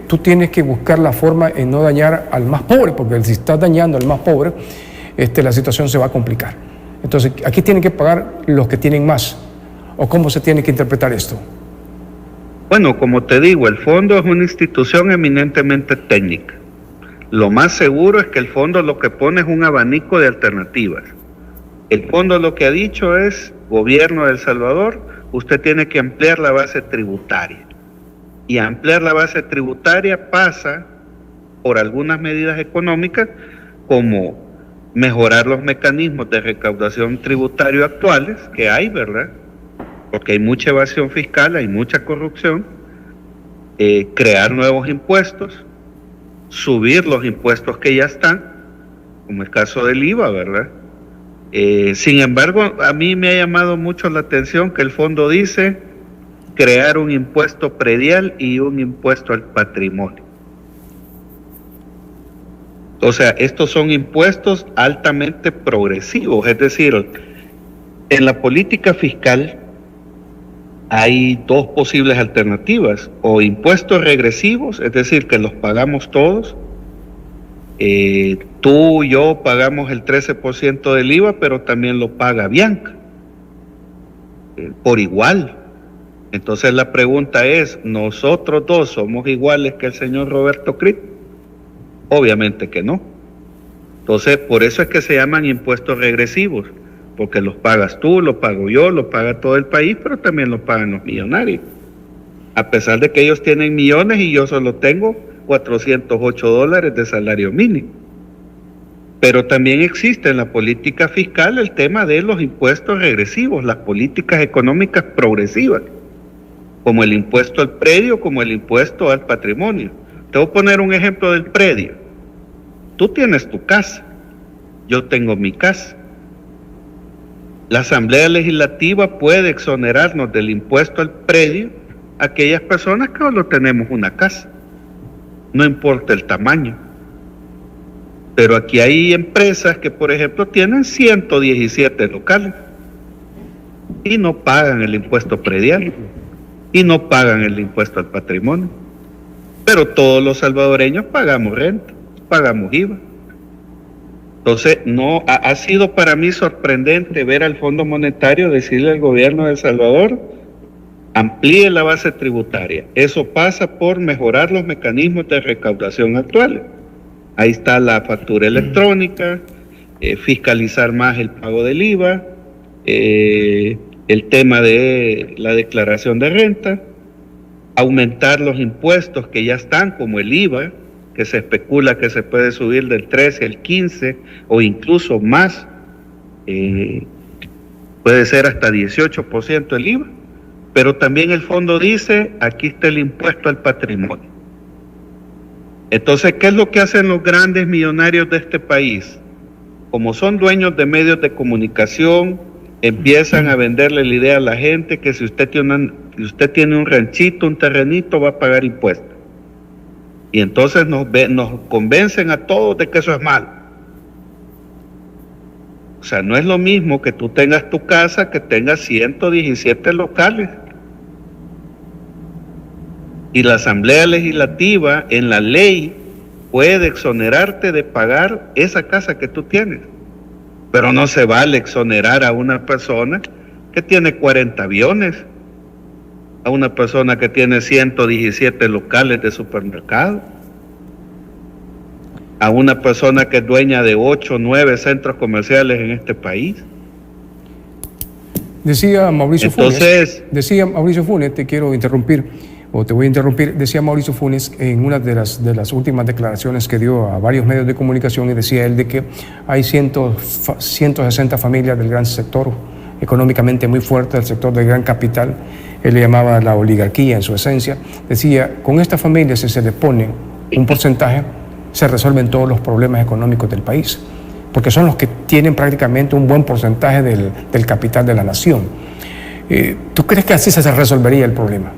tú tienes que buscar la forma en no dañar al más pobre, porque si estás dañando al más pobre, la situación se va a complicar. Entonces, aquí tienen que pagar los que tienen más. ¿O cómo se tiene que interpretar esto? Bueno, como te digo, el fondo es una institución eminentemente técnica. Lo más seguro es que el fondo lo que pone es un abanico de alternativas. El fondo lo que ha dicho es: gobierno de El Salvador, usted tiene que ampliar la base tributaria. Y ampliar la base tributaria pasa por algunas medidas económicas, como mejorar los mecanismos de recaudación tributaria actuales, que hay, ¿verdad? Porque hay mucha evasión fiscal, hay mucha corrupción, crear nuevos impuestos, subir los impuestos que ya están, como el caso del IVA, ¿verdad? Sin embargo, a mí me ha llamado mucho la atención que el fondo dice crear un impuesto predial y un impuesto al patrimonio. O sea, estos son impuestos altamente progresivos, es decir, en la política fiscal hay dos posibles alternativas: o impuestos regresivos, es decir, que los pagamos todos. Tú y yo pagamos el 13% del IVA, pero también lo paga Bianca, por igual. Entonces la pregunta es: ¿nosotros dos somos iguales que el señor Roberto Crit? Obviamente que no. Entonces, por eso es que se llaman impuestos regresivos, porque los pagas tú, lo pago yo, lo paga todo el país, pero también lo pagan los millonarios. A pesar de que ellos tienen millones y yo solo tengo $408 de salario mínimo. Pero también existe en la política fiscal el tema de los impuestos regresivos, las políticas económicas progresivas, como el impuesto al predio, como el impuesto al patrimonio. Te voy a poner un ejemplo del predio. Tú tienes tu casa, yo tengo mi casa. La Asamblea Legislativa puede exonerarnos del impuesto al predio a aquellas personas que solo tenemos una casa, no importa el tamaño. Pero aquí hay empresas que, por ejemplo, tienen 117 locales y no pagan el impuesto predial y no pagan el impuesto al patrimonio. Pero todos los salvadoreños pagamos renta, pagamos IVA. Entonces, no ha sido para mí sorprendente ver al Fondo Monetario decirle al gobierno de El Salvador: amplíe la base tributaria. Eso pasa por mejorar los mecanismos de recaudación actuales. Ahí está la factura electrónica, fiscalizar más el pago del IVA, el tema de la declaración de renta, aumentar los impuestos que ya están, como el IVA, que se especula que se puede subir del 13 al 15 o incluso más, puede ser hasta 18% el IVA. Pero también el fondo dice, aquí está el impuesto al patrimonio. Entonces, ¿qué es lo que hacen los grandes millonarios de este país? Como son dueños de medios de comunicación, empiezan a venderle la idea a la gente que si usted tiene un ranchito, un terrenito, va a pagar impuestos. Y entonces nos convencen a todos de que eso es malo. O sea, no es lo mismo que tú tengas tu casa que tengas 117 locales. Y la Asamblea Legislativa, en la ley, puede exonerarte de pagar esa casa que tú tienes. Pero no se vale exonerar a una persona que tiene 40 aviones, a una persona que tiene 117 locales de supermercado, a una persona que es dueña de 8 o 9 centros comerciales en este país. Decía Mauricio Funes, te quiero interrumpir, o te voy a interrumpir, decía Mauricio Funes en una de las últimas declaraciones que dio a varios medios de comunicación, y decía él de que hay 160 familias del gran sector económicamente muy fuerte, el sector del gran capital, él le llamaba la oligarquía en su esencia. Decía, con estas familias, si se le pone un porcentaje, se resuelven todos los problemas económicos del país, porque son los que tienen prácticamente un buen porcentaje del capital de la nación. ¿Tú crees que así se resolvería el problema?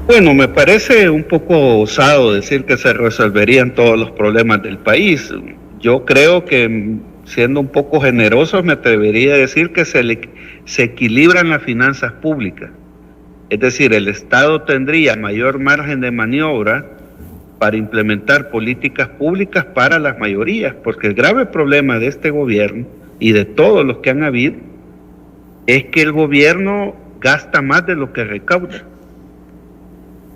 Bueno, me parece un poco osado decir que se resolverían todos los problemas del país. Yo creo que, siendo un poco generoso, me atrevería a decir que se equilibran las finanzas públicas. Es decir, el Estado tendría mayor margen de maniobra para implementar políticas públicas para las mayorías, porque el grave problema de este gobierno y de todos los que han habido es que el gobierno gasta más de lo que recauda.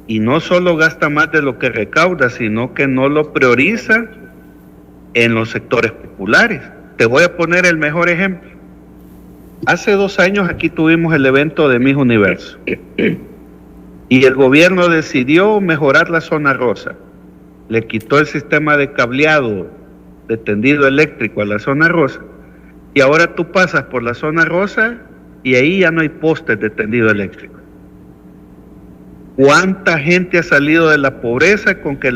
Y no solo gasta más de lo que recauda, sino que no lo prioriza en los sectores populares. Te voy a poner el mejor ejemplo. Hace 2 años aquí tuvimos el evento de Miss Universo y el gobierno decidió mejorar la zona rosa. Le quitó el sistema de cableado de tendido eléctrico a la zona rosa, y ahora tú pasas por la zona rosa y ahí ya no hay postes de tendido eléctrico. ¿Cuánta gente ha salido de la pobreza con que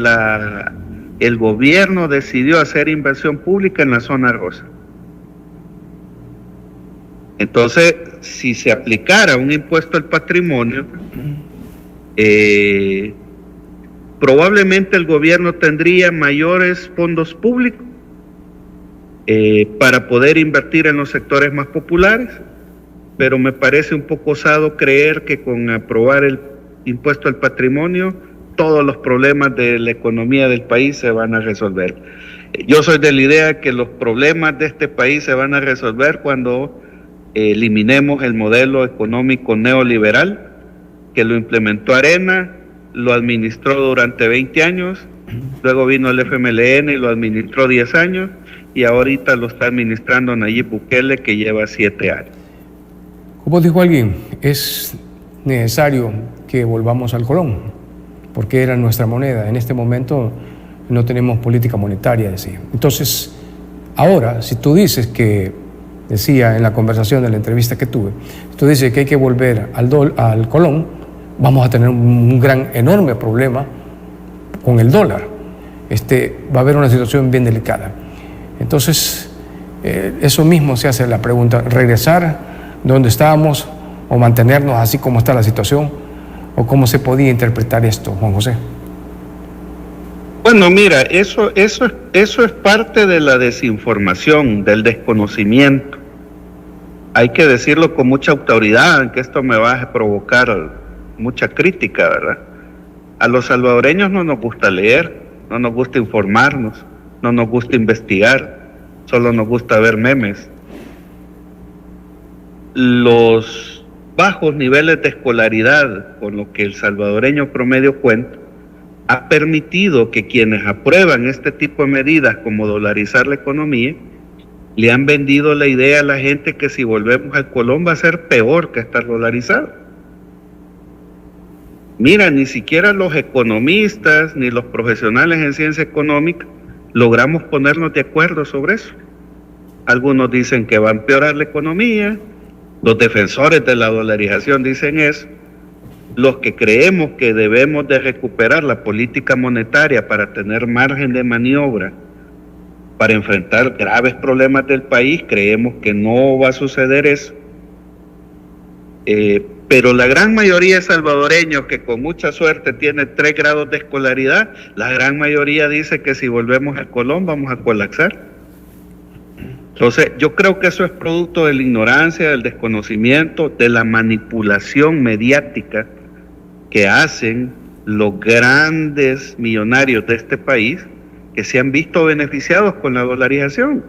el gobierno decidió hacer inversión pública en la zona rosa? Entonces, si se aplicara un impuesto al patrimonio, probablemente el gobierno tendría mayores fondos públicos para poder invertir en los sectores más populares, pero me parece un poco osado creer que con aprobar el impuesto al patrimonio todos los problemas de la economía del país se van a resolver. Yo soy de la idea que los problemas de este país se van a resolver cuando eliminemos el modelo económico neoliberal que lo implementó Arena, lo administró durante 20 años, luego vino el FMLN y lo administró 10 años, y ahorita lo está administrando Nayib Bukele, que lleva 7 años. Como dijo alguien, es necesario que volvamos al colón, porque era nuestra moneda. En este momento no tenemos política monetaria, decía. Entonces, ahora, si tú dices que, decía en la conversación de la entrevista que tuve, tú dices que hay que volver al colón, vamos a tener un enorme problema con el dólar. Va a haber una situación bien delicada. Entonces, eso mismo se hace la pregunta, regresar donde estábamos o mantenernos así como está la situación, o cómo se podía interpretar esto, Juan José. Bueno, mira, eso es parte de la desinformación, del desconocimiento. Hay que decirlo con mucha autoridad, aunque esto me va a provocar mucha crítica, ¿verdad? A los salvadoreños no nos gusta leer, no nos gusta informarnos, no nos gusta investigar, solo nos gusta ver memes. Los bajos niveles de escolaridad con lo que el salvadoreño promedio cuenta ha permitido que quienes aprueban este tipo de medidas como dolarizar la economía le han vendido la idea a la gente que si volvemos al colón va a ser peor que estar dolarizado. Mira, ni siquiera los economistas ni los profesionales en ciencia económica logramos ponernos de acuerdo sobre eso. Algunos dicen que va a empeorar la economía, Los defensores de la dolarización dicen eso. Los que creemos que debemos de recuperar la política monetaria para tener margen de maniobra, para enfrentar graves problemas del país, creemos que no va a suceder eso. Pero la gran mayoría de salvadoreños que con mucha suerte tiene 3 grados de escolaridad, la gran mayoría dice que si volvemos al Colón vamos a colapsar. Entonces, yo creo que eso es producto de la ignorancia, del desconocimiento, de la manipulación mediática que hacen los grandes millonarios de este país que se han visto beneficiados con la dolarización.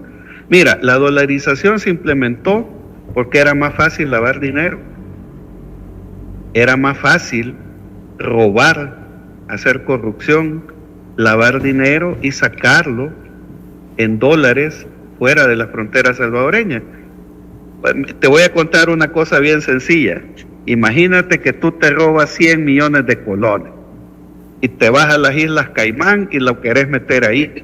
Mira, la dolarización se implementó porque era más fácil lavar dinero. Era más fácil robar, hacer corrupción, lavar dinero y sacarlo en dólares fuera de la frontera salvadoreña. Te voy a contar una cosa bien sencilla. Imagínate que tú te robas 100 millones de colones y te vas a las Islas Caimán y lo querés meter ahí.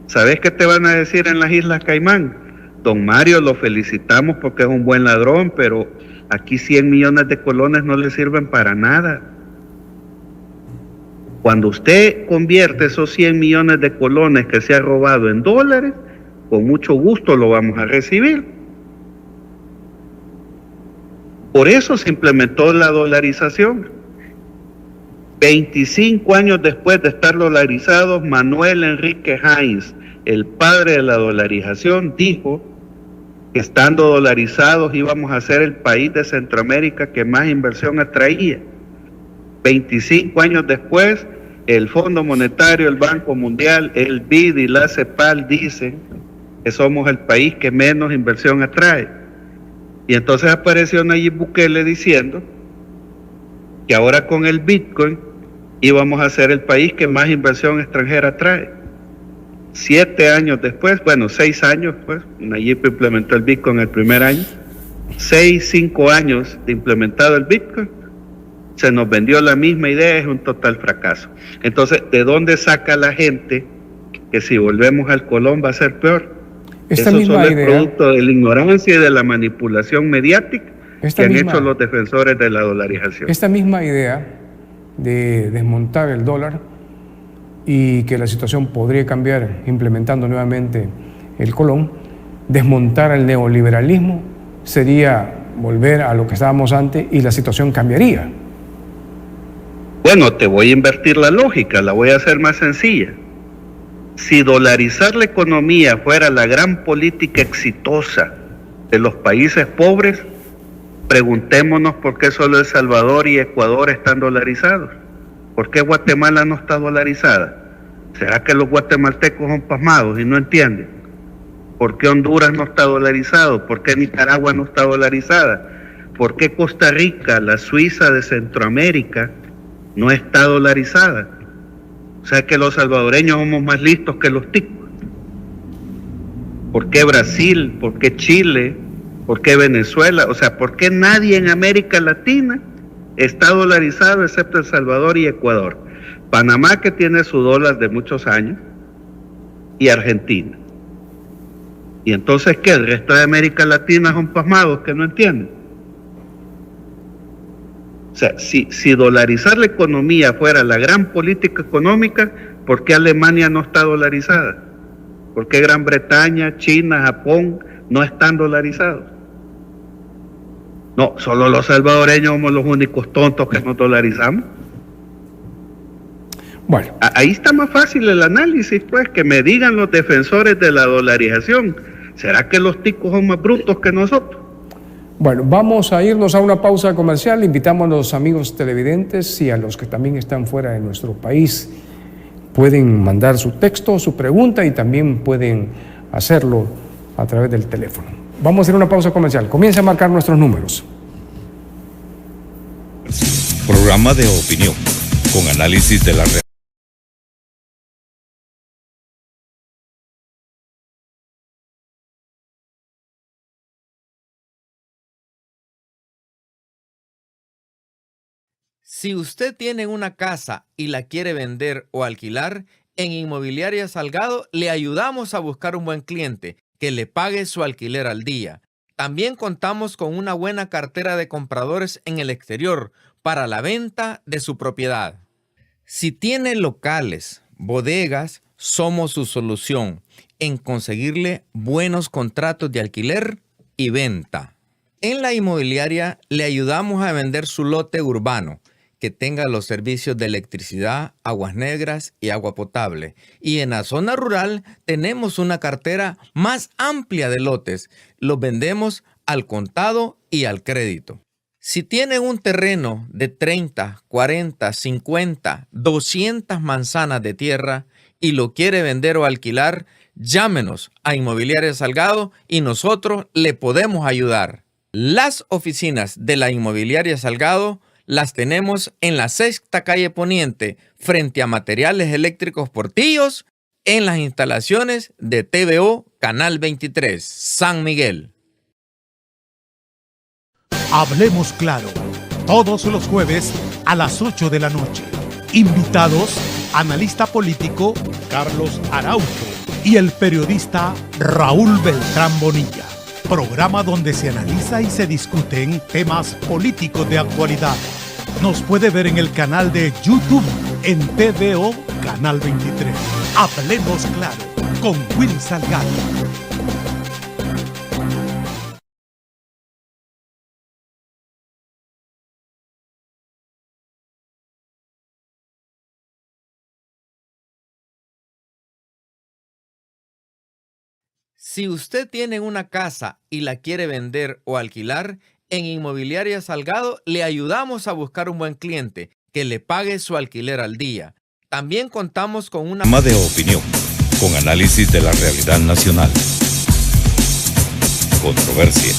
¿Sabes qué te van a decir en las Islas Caimán? Don Mario, lo felicitamos porque es un buen ladrón, pero aquí 100 millones de colones no le sirven para nada. Cuando usted convierte esos 100 millones de colones que se ha robado en dólares, con mucho gusto lo vamos a recibir. Por eso se implementó la dolarización. 25 años después de estar dolarizados, Manuel Enrique Heinz, el padre de la dolarización, dijo que estando dolarizados íbamos a ser el país de Centroamérica que más inversión atraía. 25 años después, el Fondo Monetario, el Banco Mundial, el BID y la CEPAL dicen que somos el país que menos inversión atrae. Y entonces apareció Nayib Bukele diciendo que ahora con el Bitcoin íbamos a ser el país que más inversión extranjera atrae. 7 años después, bueno, 6 años pues, Nayib implementó el Bitcoin el primer año, 5 años de implementado el Bitcoin, se nos vendió la misma idea, es un total fracaso. Entonces, ¿de dónde saca la gente que si volvemos al Colón va a ser peor? Esta Eso misma solo idea, es producto de la ignorancia y de la manipulación mediática que han hecho los defensores de la dolarización. Esta misma idea de desmontar el dólar y que la situación podría cambiar implementando nuevamente el Colón, desmontar el neoliberalismo sería volver a lo que estábamos antes y la situación cambiaría. Bueno, te voy a invertir la lógica, la voy a hacer más sencilla. Si dolarizar la economía fuera la gran política exitosa de los países pobres, preguntémonos por qué solo El Salvador y Ecuador están dolarizados. ¿Por qué Guatemala no está dolarizada? ¿Será que los guatemaltecos son pasmados y no entienden? ¿Por qué Honduras no está dolarizado? ¿Por qué Nicaragua no está dolarizada? ¿Por qué Costa Rica, la Suiza de Centroamérica, no está dolarizada? O sea que los salvadoreños somos más listos que los ticos. ¿Por qué Brasil? ¿Por qué Chile? ¿Por qué Venezuela? O sea, ¿por qué nadie en América Latina está dolarizado excepto El Salvador y Ecuador? Panamá, que tiene su dólar de muchos años, y Argentina. ¿Y entonces qué? ¿El resto de América Latina son pasmados que no entienden? O sea, si dolarizar la economía fuera la gran política económica, ¿por qué Alemania no está dolarizada? ¿Por qué Gran Bretaña, China, Japón no están dolarizados? No, solo los salvadoreños somos los únicos tontos que nos dolarizamos. Bueno, Ahí está más fácil el análisis, pues, que me digan los defensores de la dolarización. ¿Será que los ticos son más brutos que nosotros? bueno, vamos a irnos a una pausa comercial. Invitamos a los amigos televidentes y a los que también están fuera de nuestro país. Pueden mandar su texto, su pregunta y también pueden hacerlo a través del teléfono. Vamos a hacer una pausa comercial. Comienza a marcar nuestros números. Programa de opinión con análisis de la realidad. Si usted tiene una casa y la quiere vender o alquilar, en Inmobiliaria Salgado le ayudamos a buscar un buen cliente que le pague su alquiler al día. También contamos con una buena cartera de compradores en el exterior para la venta de su propiedad. Si tiene locales, bodegas, somos su solución en conseguirle buenos contratos de alquiler y venta. En la inmobiliaria le ayudamos a vender su lote urbano, que tenga los servicios de electricidad, aguas negras y agua potable. Y en la zona rural tenemos una cartera más amplia de lotes. Los vendemos al contado y al crédito. Si tiene un terreno de 30, 40, 50, 200 manzanas de tierra y lo quiere vender o alquilar, llámenos a Inmobiliaria Salgado y nosotros le podemos ayudar. Las oficinas de la Inmobiliaria Salgado las tenemos en la 6ª calle Poniente, frente a Materiales Eléctricos Portillos, en las instalaciones de TVO Canal 23, San Miguel. Hablemos claro, todos los jueves a las 8 de la noche. Invitados, analista político Carlos Araujo y el periodista Raúl Beltrán Bonilla. Programa donde se analiza y se discuten temas políticos de actualidad. Nos puede ver en el canal de YouTube en TVO Canal 23. Hablemos claro con Will Salgado. Si usted tiene una casa y la quiere vender o alquilar, en Inmobiliaria Salgado le ayudamos a buscar un buen cliente que le pague su alquiler al día. También contamos con una Programa de opinión, con análisis de la realidad nacional. Controversia,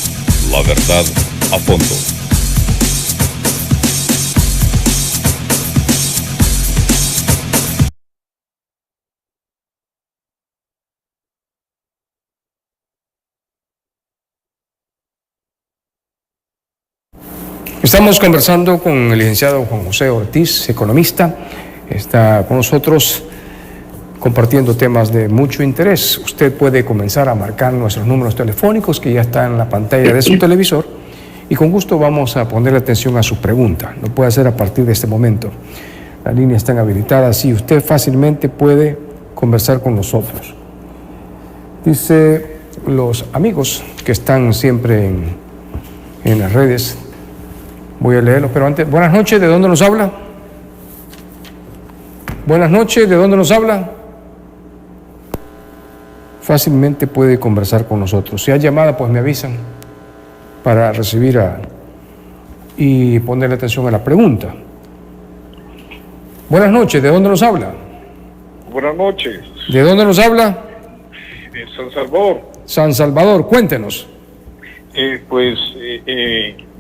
la verdad a fondo. Estamos conversando con el licenciado Juan José Ortiz, economista. Está con nosotros compartiendo temas de mucho interés. Usted puede comenzar a marcar nuestros números telefónicos que ya están en la pantalla de su televisor y con gusto vamos a ponerle atención a su pregunta. Lo puede hacer a partir de este momento. Las líneas están habilitadas y usted fácilmente puede conversar con nosotros. Dice los amigos que están siempre en las redes. Voy a leerlo, pero antes, buenas noches, ¿de dónde nos habla? Buenas noches, ¿de dónde nos habla? Fácilmente puede conversar con nosotros. Si hay llamada, pues me avisan para recibir y ponerle atención a la pregunta. Buenas noches, ¿de dónde nos habla? Buenas noches. ¿De dónde nos habla? De San Salvador. San Salvador, cuéntenos.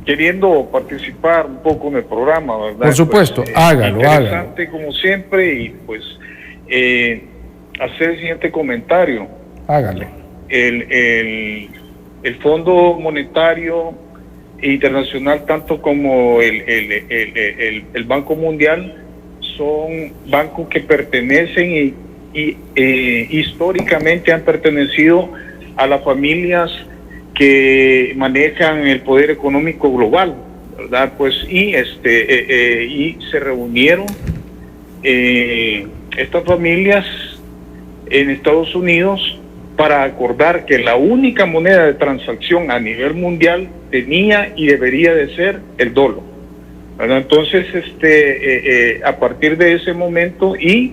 Queriendo participar un poco en el programa, ¿verdad? Por supuesto, hágalo. Interesante como siempre y pues hacer el siguiente comentario. Hágalo. El Fondo Monetario Internacional, tanto como el Banco Mundial, son bancos que pertenecen y históricamente han pertenecido a las familias que manejan el poder económico global, ¿verdad? Pues y se reunieron estas familias en Estados Unidos para acordar que la única moneda de transacción a nivel mundial tenía y debería de ser el dólar, ¿verdad? Entonces, a partir de ese momento, y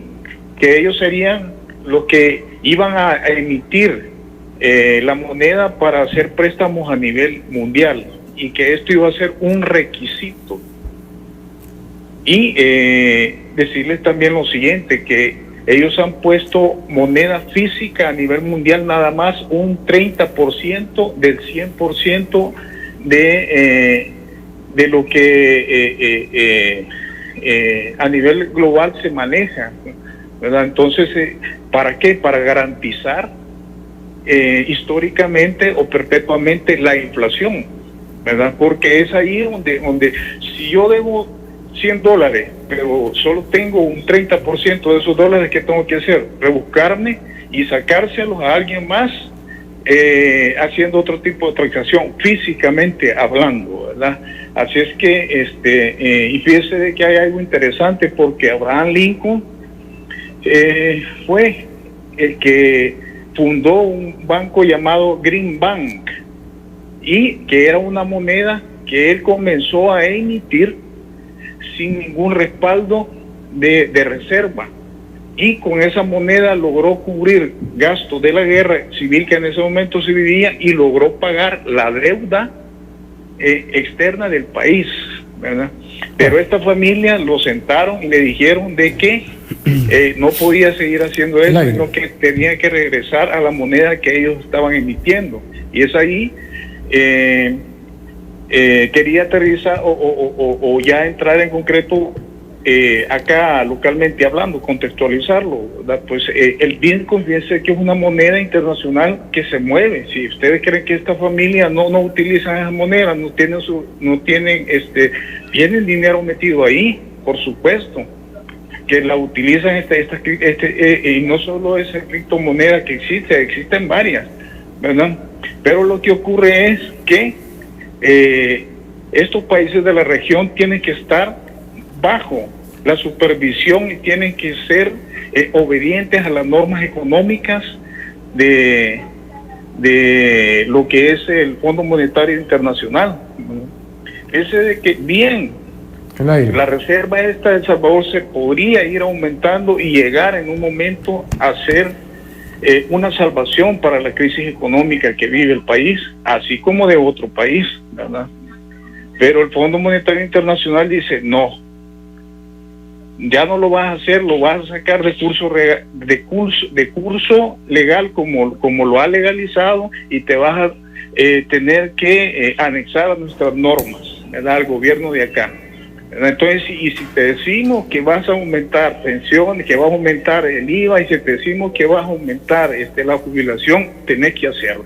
que ellos serían los que iban a emitir la moneda para hacer préstamos a nivel mundial, y que esto iba a ser un requisito. Y decirles también lo siguiente, que ellos han puesto moneda física a nivel mundial nada más un 30% del 100% de lo que a nivel global se maneja, ¿verdad? Entonces, ¿para qué? Para garantizar históricamente o perpetuamente la inflación, ¿verdad? Porque es ahí donde si yo debo $100, pero solo tengo un 30% de esos dólares, ¿qué tengo que hacer? Rebuscarme y sacárselos a alguien más haciendo otro tipo de transacción, físicamente hablando, ¿verdad? Así es que, y fíjese de que hay algo interesante, porque Abraham Lincoln fue el que fundó un banco llamado Green Bank, y que era una moneda que él comenzó a emitir sin ningún respaldo de reserva, y con esa moneda logró cubrir gastos de la guerra civil que en ese momento se vivía, y logró pagar la deuda externa del país, ¿verdad? Pero esta familia lo sentaron y le dijeron de que no podía seguir haciendo eso, sino que tenía que regresar a la moneda que ellos estaban emitiendo. Y es ahí, quería aterrizar o ya entrar en concreto acá localmente hablando, contextualizarlo, ¿verdad? Pues el Bitcoin, fíjense que es una moneda internacional que se mueve. Si ustedes creen que esta familia no utilizan esa moneda, tienen dinero metido ahí, por supuesto que la utilizan y no solo esa criptomoneda que existen varias, ¿verdad? Pero lo que ocurre es que estos países de la región tienen que estar bajo la supervisión y tienen que ser obedientes a las normas económicas de lo que es el Fondo Monetario Internacional. Ese de que bien, la reserva esta de El Salvador se podría ir aumentando y llegar en un momento a ser una salvación para la crisis económica que vive el país, así como de otro país, ¿verdad? Pero el Fondo Monetario Internacional dice, no, ya no lo vas a hacer, lo vas a sacar de curso legal como lo ha legalizado, y te vas a tener que anexar a nuestras normas, ¿verdad? Al gobierno de acá. Entonces, y si te decimos que vas a aumentar pensiones, que vas a aumentar el IVA, y si te decimos que vas a aumentar la jubilación, tenés que hacerlo.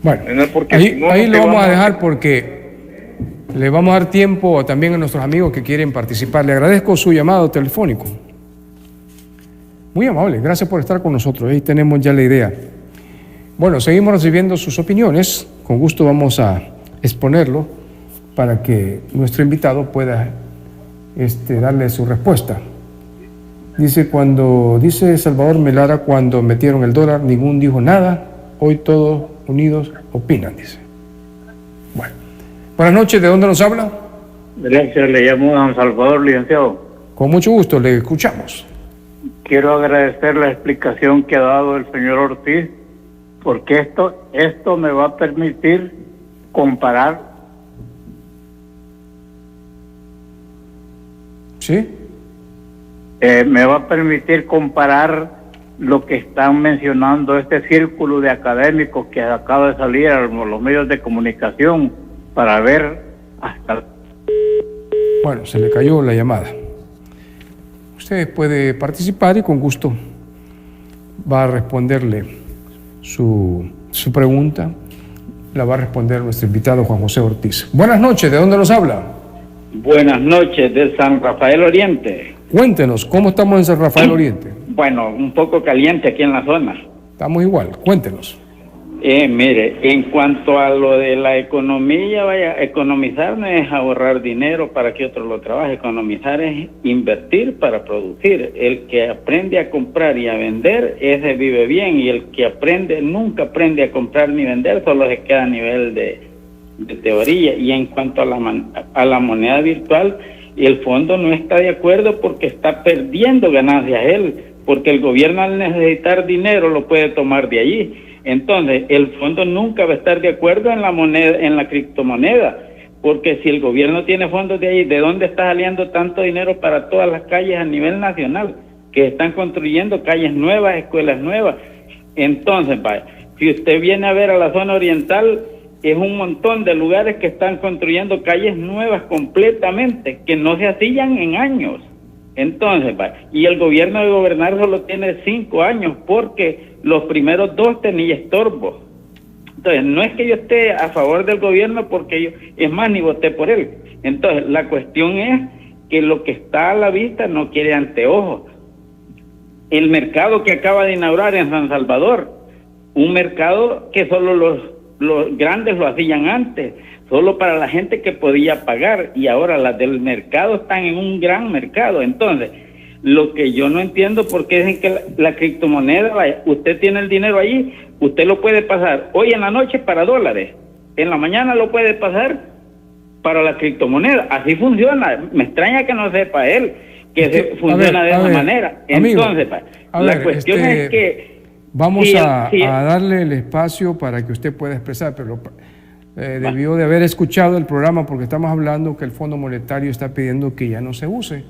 Bueno, porque ahí, si no, ahí no lo vamos a dejar, porque le vamos a dar tiempo también a nuestros amigos que quieren participar. Le agradezco su llamado telefónico. Muy amable, gracias por estar con nosotros. Ahí tenemos ya la idea. Bueno, seguimos recibiendo sus opiniones. Con gusto vamos a exponerlo para que nuestro invitado pueda darle su respuesta. Dice Salvador Melara, cuando metieron el dólar, ninguno dijo nada. Hoy todos unidos opinan, dice. Bueno. Buenas noches, ¿de dónde nos habla? Gracias, le llamo a Don Salvador, licenciado. Con mucho gusto, le escuchamos. Quiero agradecer la explicación que ha dado el señor Ortiz, porque esto me va a permitir comparar. ¿Sí? Me va a permitir comparar lo que están mencionando este círculo de académicos que acaba de salir a los medios de comunicación, para ver hasta... Bueno, se le cayó la llamada. Usted puede participar y con gusto va a responderle su pregunta. La va a responder nuestro invitado Juan José Ortiz. Buenas noches, ¿de dónde nos habla? Buenas noches, de San Rafael Oriente. Cuéntenos, ¿cómo estamos en San Rafael Oriente? Bueno, un poco caliente aquí en la zona. Estamos igual, cuéntenos. Mire, en cuanto a lo de la economía, vaya, economizar no es ahorrar dinero para que otro lo trabaje, economizar es invertir para producir. El que aprende a comprar y a vender, ese vive bien, y el que nunca aprende a comprar ni vender, solo se queda a nivel de teoría. Y en cuanto a la moneda virtual, el fondo no está de acuerdo porque está perdiendo ganancias él, porque el gobierno al necesitar dinero lo puede tomar de allí. Entonces, el fondo nunca va a estar de acuerdo en la moneda, en la criptomoneda, porque si el gobierno tiene fondos de ahí, ¿de dónde está saliendo tanto dinero para todas las calles a nivel nacional? Que están construyendo calles nuevas, escuelas nuevas. Entonces, vaya, si usted viene a ver a la zona oriental, es un montón de lugares que están construyendo calles nuevas completamente, que no se hacían en años. Entonces, y el gobierno de gobernar solo tiene 5 años, porque los primeros 2 tenía estorbos. Entonces, no es que yo esté a favor del gobierno, porque yo, es más, ni voté por él. Entonces, la cuestión es que lo que está a la vista no quiere anteojos. El mercado que acaba de inaugurar en San Salvador un mercado que solo los grandes lo hacían antes, solo para la gente que podía pagar, y ahora las del mercado están en un gran mercado. Entonces, lo que yo no entiendo, porque dicen que la criptomoneda, usted tiene el dinero allí, usted lo puede pasar hoy en la noche para dólares, en la mañana lo puede pasar para la criptomoneda. Así funciona. Me extraña que no sepa él que funciona de esa manera. Entonces, la cuestión es que vamos a darle el espacio para que usted pueda expresar, pero debió de haber escuchado el programa, porque estamos hablando que el Fondo Monetario está pidiendo que ya no se use.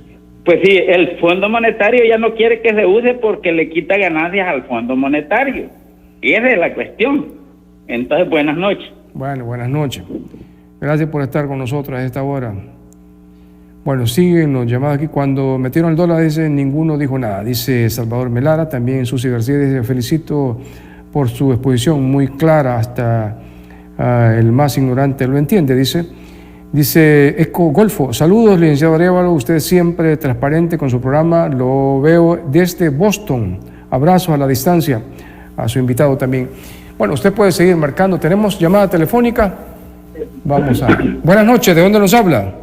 Pues sí, el Fondo Monetario ya no quiere que se use porque le quita ganancias al Fondo Monetario. Y esa es la cuestión. Entonces, buenas noches. Bueno, buenas noches. Gracias por estar con nosotros a esta hora. Bueno, siguen los llamados aquí. Cuando metieron el dólar, dice, ninguno dijo nada. Dice Salvador Melara. También Susi García dice, felicito por su exposición muy clara, hasta el más ignorante lo entiende, dice. Dice Eco Golfo, saludos, licenciado Arévalo, usted siempre transparente con su programa, lo veo desde Boston. Abrazos a la distancia, a su invitado también. Bueno, usted puede seguir marcando. ¿Tenemos llamada telefónica? Vamos a... Buenas noches, ¿de dónde nos habla?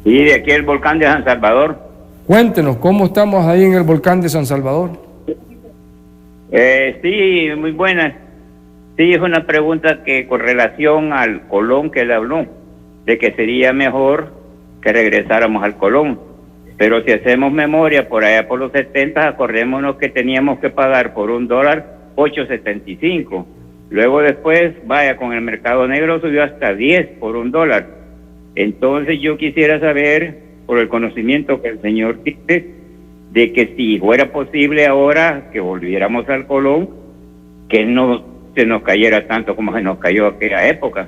Sí, de aquí el volcán de San Salvador. Cuéntenos, ¿cómo estamos ahí en el volcán de San Salvador? Sí, muy buenas. Sí, es una pregunta que con relación al Colón que le habló, de que sería mejor que regresáramos al Colón. Pero si hacemos memoria, por allá por los 70, acordémonos que teníamos que pagar por $1 $8.75. Luego después, vaya, con el mercado negro subió hasta 10 por $1. Entonces yo quisiera saber, por el conocimiento que el señor tiene, de que si fuera posible ahora que volviéramos al Colón, que no se nos cayera tanto como se nos cayó aquella época.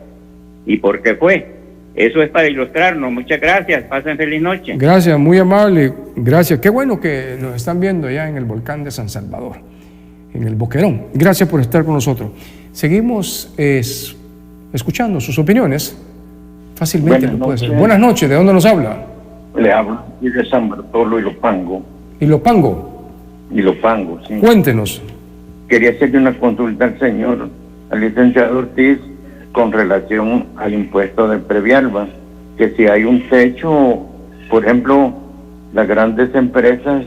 ¿Y por qué fue? Eso es para ilustrarnos. Muchas gracias. Pasen feliz noche. Gracias, muy amable. Gracias. Qué bueno que nos están viendo ya en el volcán de San Salvador, en el Boquerón. Gracias por estar con nosotros. Seguimos escuchando sus opiniones. Fácilmente lo puede ser. Buenas noches. ¿De dónde nos habla? Le hablo de San Bartolo y Lopango. Ilopango, sí. Cuéntenos. Quería hacerle una consulta al licenciado Ortiz, con relación al impuesto del predial, que si hay un techo, por ejemplo, las grandes empresas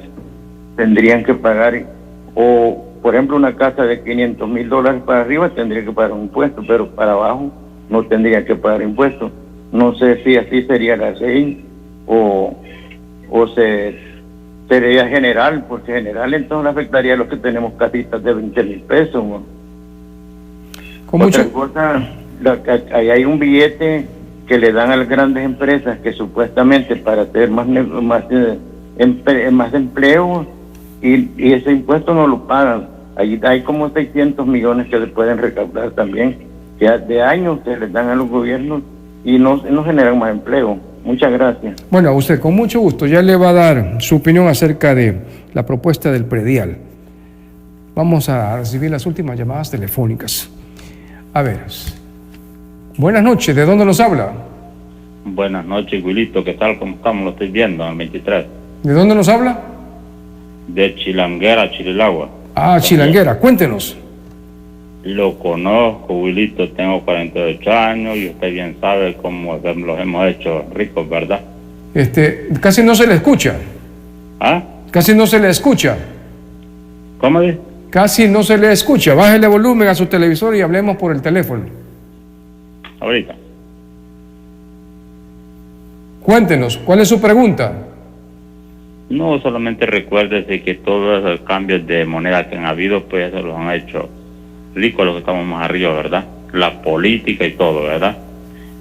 tendrían que pagar, o por ejemplo una casa de $500,000 para arriba tendría que pagar un impuesto, pero para abajo no tendría que pagar impuestos. No sé si así sería la ley o sería general, porque general entonces afectaría a los que tenemos casitas de $20,000. Otra cosa, ahí hay un billete que le dan a las grandes empresas que supuestamente para tener más empleo, y ese impuesto no lo pagan. Ahí hay como 600 millones que se pueden recaudar también, que de años se les dan a los gobiernos y no generan más empleo. Muchas gracias. Bueno, a usted con mucho gusto. Ya le va a dar su opinión acerca de la propuesta del predial. Vamos a recibir las últimas llamadas telefónicas. A ver. Buenas noches, ¿de dónde nos habla? Buenas noches, Wilito, ¿qué tal? ¿Cómo estamos? Lo estoy viendo, al 23. ¿De dónde nos habla? De Chilanguera, Chirilagua. Ah, Chilanguera, cuéntenos. Lo conozco, Wilito, tengo 48 años y usted bien sabe cómo los hemos hecho ricos, ¿verdad? Casi no se le escucha. ¿Ah? Casi no se le escucha. ¿Cómo dice? Casi no se le escucha. Bájele volumen a su televisor y hablemos por el teléfono. Ahorita. Cuéntenos, ¿cuál es su pregunta? No, solamente recuérdese que todos los cambios de moneda que han habido, pues eso los han hecho ricos los que estamos más arriba, ¿verdad? La política y todo, ¿verdad?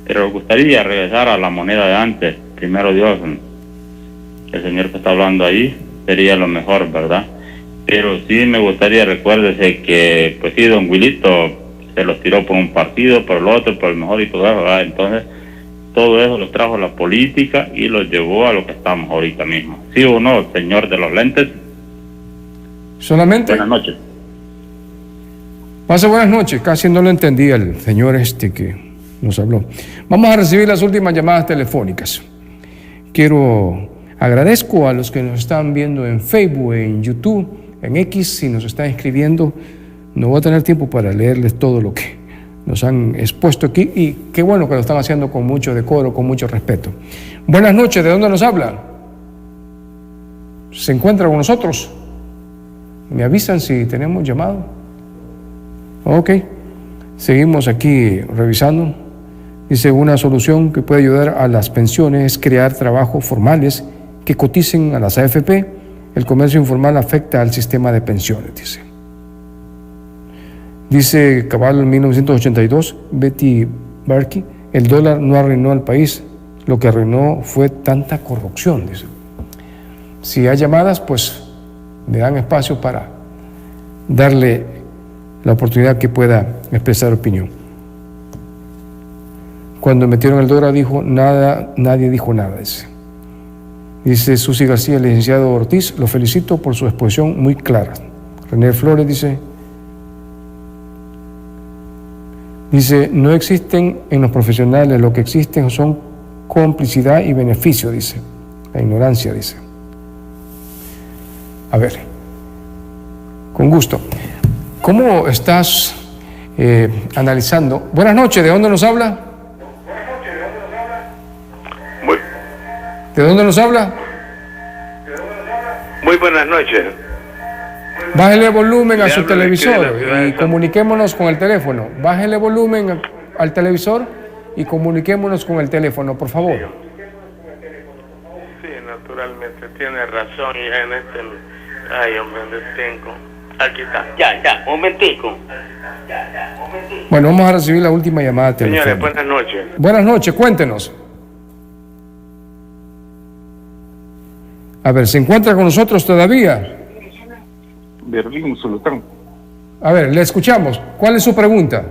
Pero me gustaría regresar a la moneda de antes. Primero Dios, el señor que está hablando ahí, sería lo mejor, ¿verdad? Pero sí me gustaría, recuérdese que, pues sí, don Wilito se los tiró por un partido, por el otro, por el mejor y todo eso, ¿verdad? Entonces, todo eso los trajo la política y los llevó a lo que estamos ahorita mismo. ¿Sí o no, señor de los lentes? Solamente. Buenas noches. Pase buenas noches. Casi no lo entendía el señor que nos habló. Vamos a recibir las últimas llamadas telefónicas. Agradezco a los que nos están viendo en Facebook, en YouTube, en X, si nos están escribiendo. No voy a tener tiempo para leerles todo lo que nos han expuesto aquí, y qué bueno que lo están haciendo con mucho decoro, con mucho respeto. Buenas noches, ¿de dónde nos habla? ¿Se encuentra con nosotros? ¿Me avisan si tenemos llamado? Ok, seguimos aquí revisando. Dice, una solución que puede ayudar a las pensiones es crear trabajos formales que coticen a las AFP. El comercio informal afecta al sistema de pensiones, dice. Dice Cabal en 1982, Betty Barkey, el dólar no arruinó al país, lo que arruinó fue tanta corrupción, dice. Si hay llamadas, pues me dan espacio para darle la oportunidad que pueda expresar opinión. Cuando metieron el dólar dijo nada, nadie dijo nada, dice. Dice Susi García, el licenciado Ortiz, lo felicito por su exposición muy clara. René Flores dice, no existen en los profesionales, lo que existen son complicidad y beneficio, dice. La ignorancia, dice. A ver, con gusto. ¿Cómo estás analizando? Buenas noches, ¿de dónde nos habla? ¿De dónde nos habla? Muy buenas noches. Bájele volumen a su televisor y comuniquémonos con el teléfono. Bájele volumen al televisor y comuniquémonos con el teléfono, por favor. Sí, naturalmente, tiene razón. Ya en este... Ay, hombre, tengo. Aquí está. Ya, momentico. Bueno, vamos a recibir la última llamada telefónica. Señores, buenas noches. Buenas noches, cuéntenos. A ver, ¿se encuentra con nosotros todavía? Berlín, Sultán. A ver, le escuchamos. ¿Cuál es su pregunta?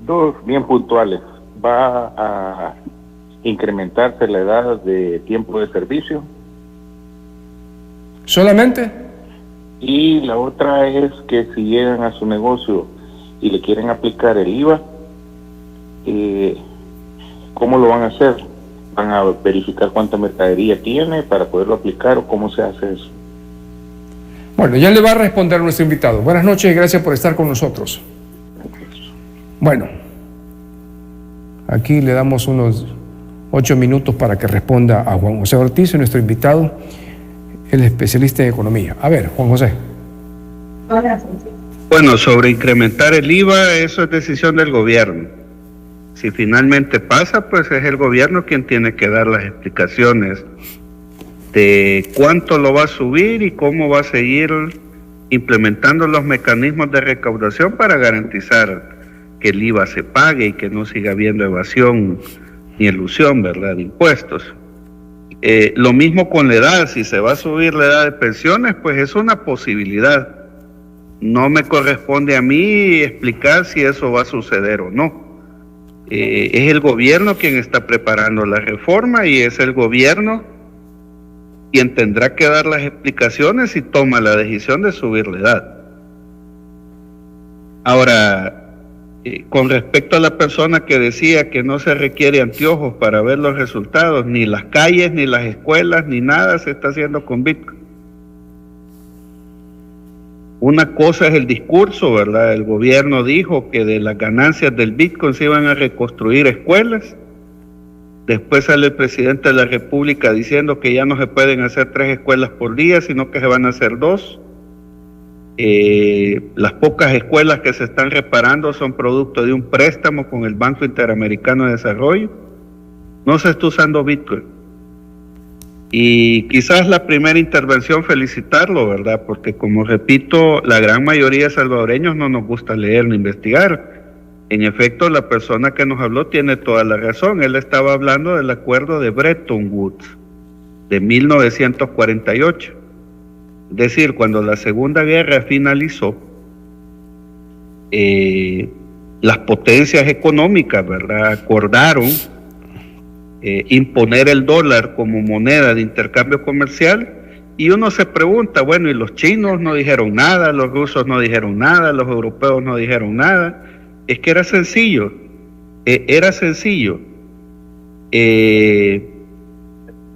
Dos bien puntuales. ¿Va a incrementarse la edad de tiempo de servicio? ¿Solamente? Y la otra es que si llegan a su negocio y le quieren aplicar el IVA, ¿cómo lo van a hacer? ¿Van a verificar cuánta mercadería tiene para poderlo aplicar o cómo se hace eso? Bueno, ya le va a responder nuestro invitado. Buenas noches y gracias por estar con nosotros. Bueno, aquí le damos unos 8 minutos para que responda a Juan José Ortiz, nuestro invitado, el especialista en economía. A ver, Juan José. Bueno, sobre incrementar el IVA, eso es decisión del gobierno. Si finalmente pasa, pues es el gobierno quien tiene que dar las explicaciones de cuánto lo va a subir y cómo va a seguir implementando los mecanismos de recaudación para garantizar que el IVA se pague y que no siga habiendo evasión ni elusión, ¿verdad?, de impuestos. Lo mismo con la edad, si se va a subir la edad de pensiones, pues es una posibilidad. No me corresponde a mí explicar si eso va a suceder o no. Es el gobierno quien está preparando la reforma y es el gobierno quien tendrá que dar las explicaciones si toma la decisión de subir la edad. Ahora, con respecto a la persona que decía que no se requiere anteojos para ver los resultados, ni las calles, ni las escuelas, ni nada se está haciendo con Bitcoin. Una cosa es el discurso, ¿verdad? El gobierno dijo que de las ganancias del Bitcoin se iban a reconstruir escuelas. Después sale el presidente de la República diciendo que ya no se pueden hacer 3 escuelas por día, sino que se van a hacer 2. Las pocas escuelas que se están reparando son producto de un préstamo con el Banco Interamericano de Desarrollo. No se está usando Bitcoin. Y quizás la primera intervención felicitarlo, ¿verdad? Porque como repito, la gran mayoría de salvadoreños no nos gusta leer ni investigar. En efecto, la persona que nos habló tiene toda la razón. Él estaba hablando del acuerdo de Bretton Woods de 1948. Es decir, cuando la Segunda Guerra finalizó, las potencias económicas, ¿verdad?, acordaron imponer el dólar como moneda de intercambio comercial, y uno se pregunta, bueno, y los chinos no dijeron nada, los rusos no dijeron nada, los europeos no dijeron nada. Es que era sencillo,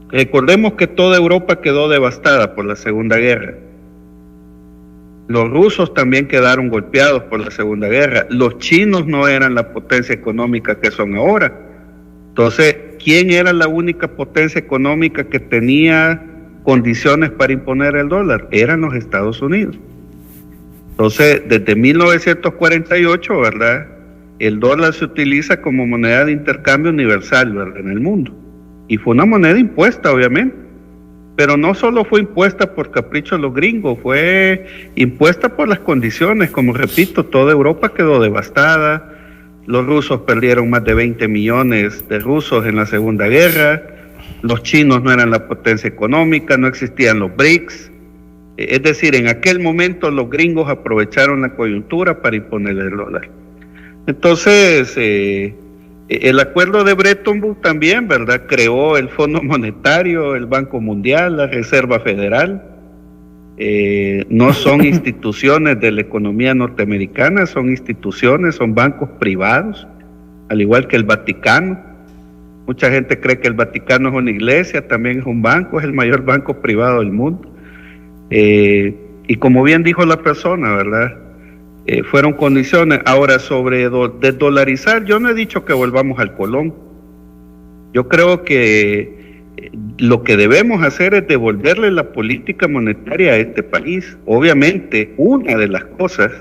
recordemos que toda Europa quedó devastada por la Segunda Guerra. Los rusos también quedaron golpeados por la Segunda Guerra. Los chinos no eran la potencia económica que son ahora. Entonces, ¿quién era la única potencia económica que tenía condiciones para imponer el dólar? Eran los Estados Unidos. Entonces, desde 1948, ¿verdad?, el dólar se utiliza como moneda de intercambio universal, ¿verdad?, en el mundo. Y fue una moneda impuesta, obviamente. Pero no solo fue impuesta por capricho de los gringos, fue impuesta por las condiciones. Como repito, toda Europa quedó devastada. Los rusos perdieron más de 20 millones de rusos en la Segunda Guerra. Los chinos no eran la potencia económica, no existían los BRICS. Es decir, en aquel momento los gringos aprovecharon la coyuntura para imponer el dólar. Entonces, el acuerdo de Bretton Woods también, ¿verdad?, creó el Fondo Monetario, el Banco Mundial, la Reserva Federal. No son instituciones de la economía norteamericana, son instituciones, son bancos privados, al igual que el Vaticano. Mucha gente cree que el Vaticano es una iglesia, también es un banco, es el mayor banco privado del mundo. Y como bien dijo la persona, ¿verdad?, fueron condiciones. Ahora, sobre desdolarizar, yo no he dicho que volvamos al colón. Yo creo que lo que debemos hacer es devolverle la política monetaria a este país. Obviamente, una de las cosas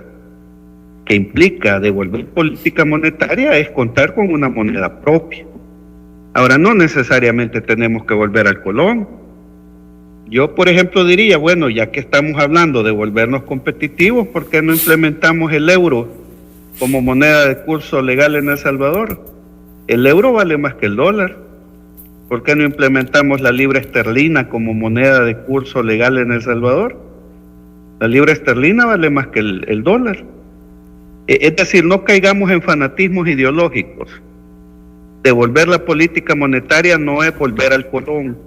que implica devolver política monetaria es contar con una moneda propia. Ahora, no necesariamente tenemos que volver al colón. Yo, por ejemplo, diría, bueno, ya que estamos hablando de volvernos competitivos, ¿por qué no implementamos el euro como moneda de curso legal en El Salvador? El euro vale más que el dólar. ¿Por qué no implementamos la libra esterlina como moneda de curso legal en El Salvador? La libra esterlina vale más que el dólar. Es decir, no caigamos en fanatismos ideológicos. Devolver la política monetaria no es volver al colón.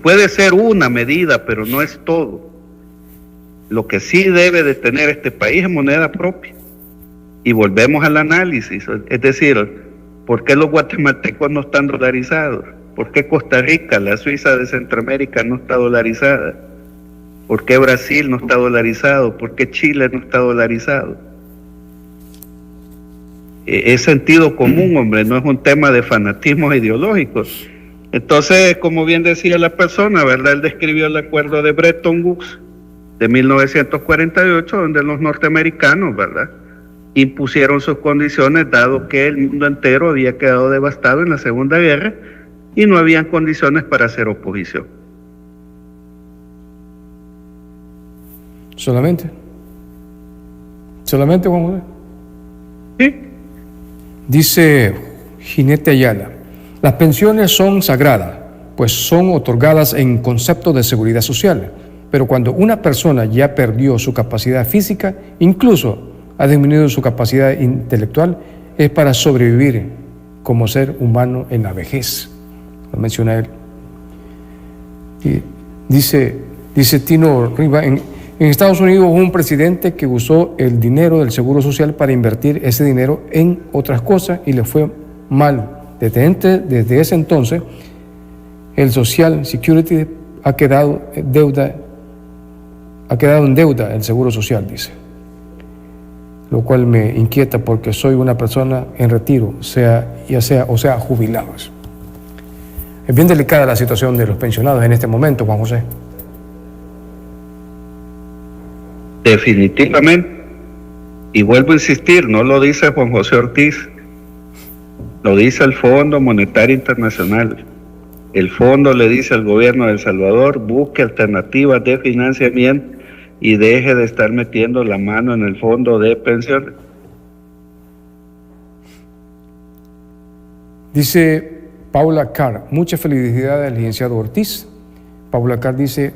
Puede ser una medida, pero no es todo. Lo que sí debe de tener este país es moneda propia. Y volvemos al análisis, es decir, ¿por qué los guatemaltecos no están dolarizados? ¿Por qué Costa Rica, la Suiza de Centroamérica, no está dolarizada? ¿Por qué Brasil no está dolarizado? ¿Por qué Chile no está dolarizado? Es sentido común, hombre, no es un tema de fanatismos ideológicos. Entonces, como bien decía la persona, ¿verdad?, él describió el acuerdo de Bretton Woods de 1948, donde los norteamericanos, ¿verdad?, impusieron sus condiciones, dado que el mundo entero había quedado devastado en la Segunda Guerra y no habían condiciones para hacer oposición. ¿Solamente, Juan José? Sí. Dice Ginete Ayala: las pensiones son sagradas, pues son otorgadas en concepto de seguridad social, pero cuando una persona ya perdió su capacidad física, incluso ha disminuido su capacidad intelectual, es para sobrevivir como ser humano en la vejez. Lo menciona él. Y dice Tino Riva, en Estados Unidos hubo un presidente que usó el dinero del Seguro Social para invertir ese dinero en otras cosas y le fue mal. Desde ese entonces, el Social Security ha quedado en deuda el Seguro Social, dice. Lo cual me inquieta porque soy una persona en retiro, sea jubilados. Es bien delicada la situación de los pensionados en este momento, Juan José. Definitivamente. Y vuelvo a insistir, no lo dice Juan José Ortiz, lo dice el Fondo Monetario Internacional. El fondo le dice al gobierno de El Salvador: busque alternativas de financiamiento y deje de estar metiendo la mano en el fondo de pensiones. Dice Paula Carr: mucha felicidad al licenciado Ortiz. Paula Carr dice: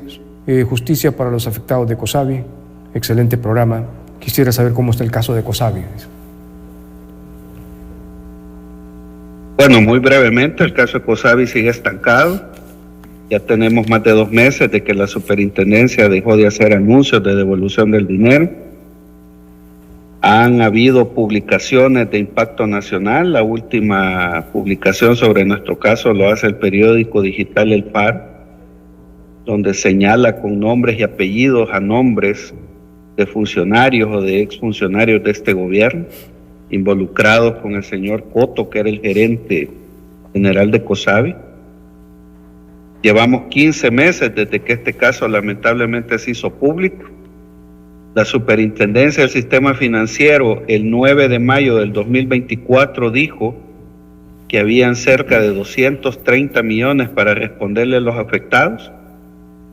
justicia para los afectados de COSABI. Excelente programa. Quisiera saber cómo está el caso de COSABI. Bueno, muy brevemente, el caso de COSABI sigue estancado. Ya tenemos más de 2 meses de que la superintendencia dejó de hacer anuncios de devolución del dinero. Han habido publicaciones de impacto nacional. La última publicación sobre nuestro caso lo hace el periódico digital El Par, donde señala con nombres y apellidos a nombres de funcionarios o de exfuncionarios de este gobierno, involucrados con el señor Coto, que era el gerente general de COSABI. Llevamos 15 meses desde que este caso lamentablemente se hizo público. La Superintendencia del Sistema Financiero el 9 de mayo del 2024 dijo que habían cerca de 230 millones para responderle a los afectados.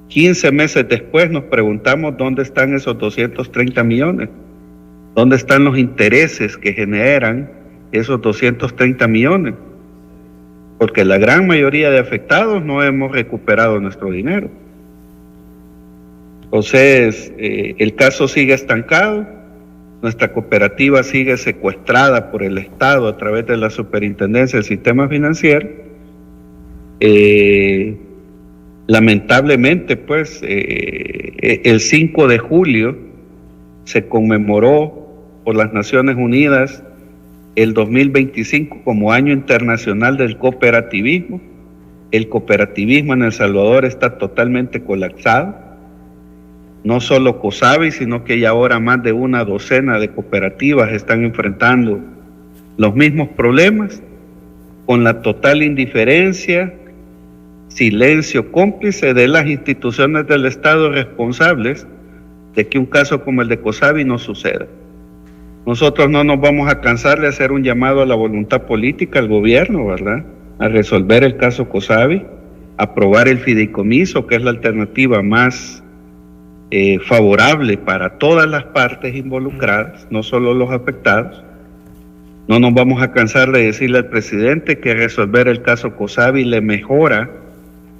15 meses después nos preguntamos dónde están esos 230 millones, dónde están los intereses que generan esos 230 millones, porque la gran mayoría de afectados no hemos recuperado nuestro dinero. Entonces, el caso sigue estancado, nuestra cooperativa sigue secuestrada por el Estado a través de la Superintendencia del Sistema Financiero. Lamentablemente, pues, el 5 de julio se conmemoró por las Naciones Unidas el 2025 como Año Internacional del Cooperativismo. El cooperativismo en El Salvador está totalmente colapsado. No solo COSABI, sino que ya ahora más de una docena de cooperativas están enfrentando los mismos problemas, con la total indiferencia, silencio cómplice de las instituciones del Estado responsables de que un caso como el de COSABI no suceda. Nosotros no nos vamos a cansar de hacer un llamado a la voluntad política al gobierno, ¿verdad?, a resolver el caso COSABI, aprobar el fideicomiso, que es la alternativa más favorable para todas las partes involucradas, no solo los afectados. No nos vamos a cansar de decirle al presidente que resolver el caso COSABI le mejora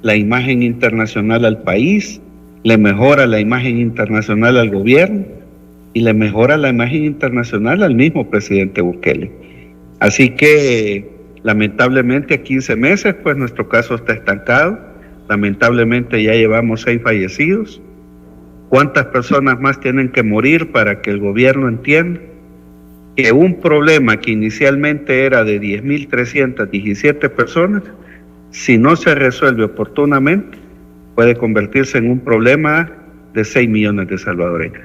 la imagen internacional al país, le mejora la imagen internacional al gobierno y le mejora la imagen internacional al mismo presidente Bukele. Así que lamentablemente a 15 meses pues nuestro caso está estancado, lamentablemente ya llevamos 6 fallecidos. ¿Cuántas personas más tienen que morir para que el gobierno entienda que un problema que inicialmente era de 10.317 personas, si no se resuelve oportunamente, puede convertirse en un problema de 6 millones de salvadoreños?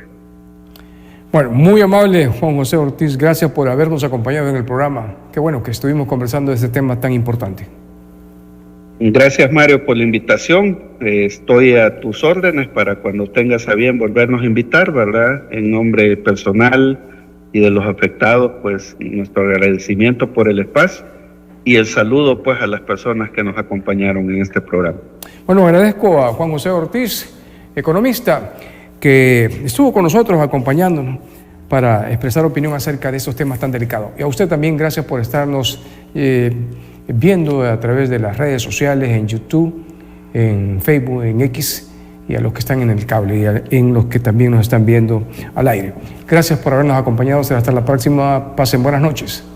Bueno, muy amable Juan José Ortiz, gracias por habernos acompañado en el programa. Qué bueno que estuvimos conversando de este tema tan importante. Gracias, Mario, por la invitación. Estoy a tus órdenes para cuando tengas a bien volvernos a invitar, ¿verdad? En nombre personal y de los afectados, pues nuestro agradecimiento por el espacio y el saludo pues a las personas que nos acompañaron en este programa. Bueno, agradezco a Juan José Ortiz, economista, que estuvo con nosotros acompañándonos para expresar opinión acerca de estos temas tan delicados. Y a usted también, gracias por estarnos viendo a través de las redes sociales, en YouTube, en Facebook, en X, y a los que están en el cable y en los que también nos están viendo al aire. Gracias por habernos acompañado. Hasta la próxima. Pasen buenas noches.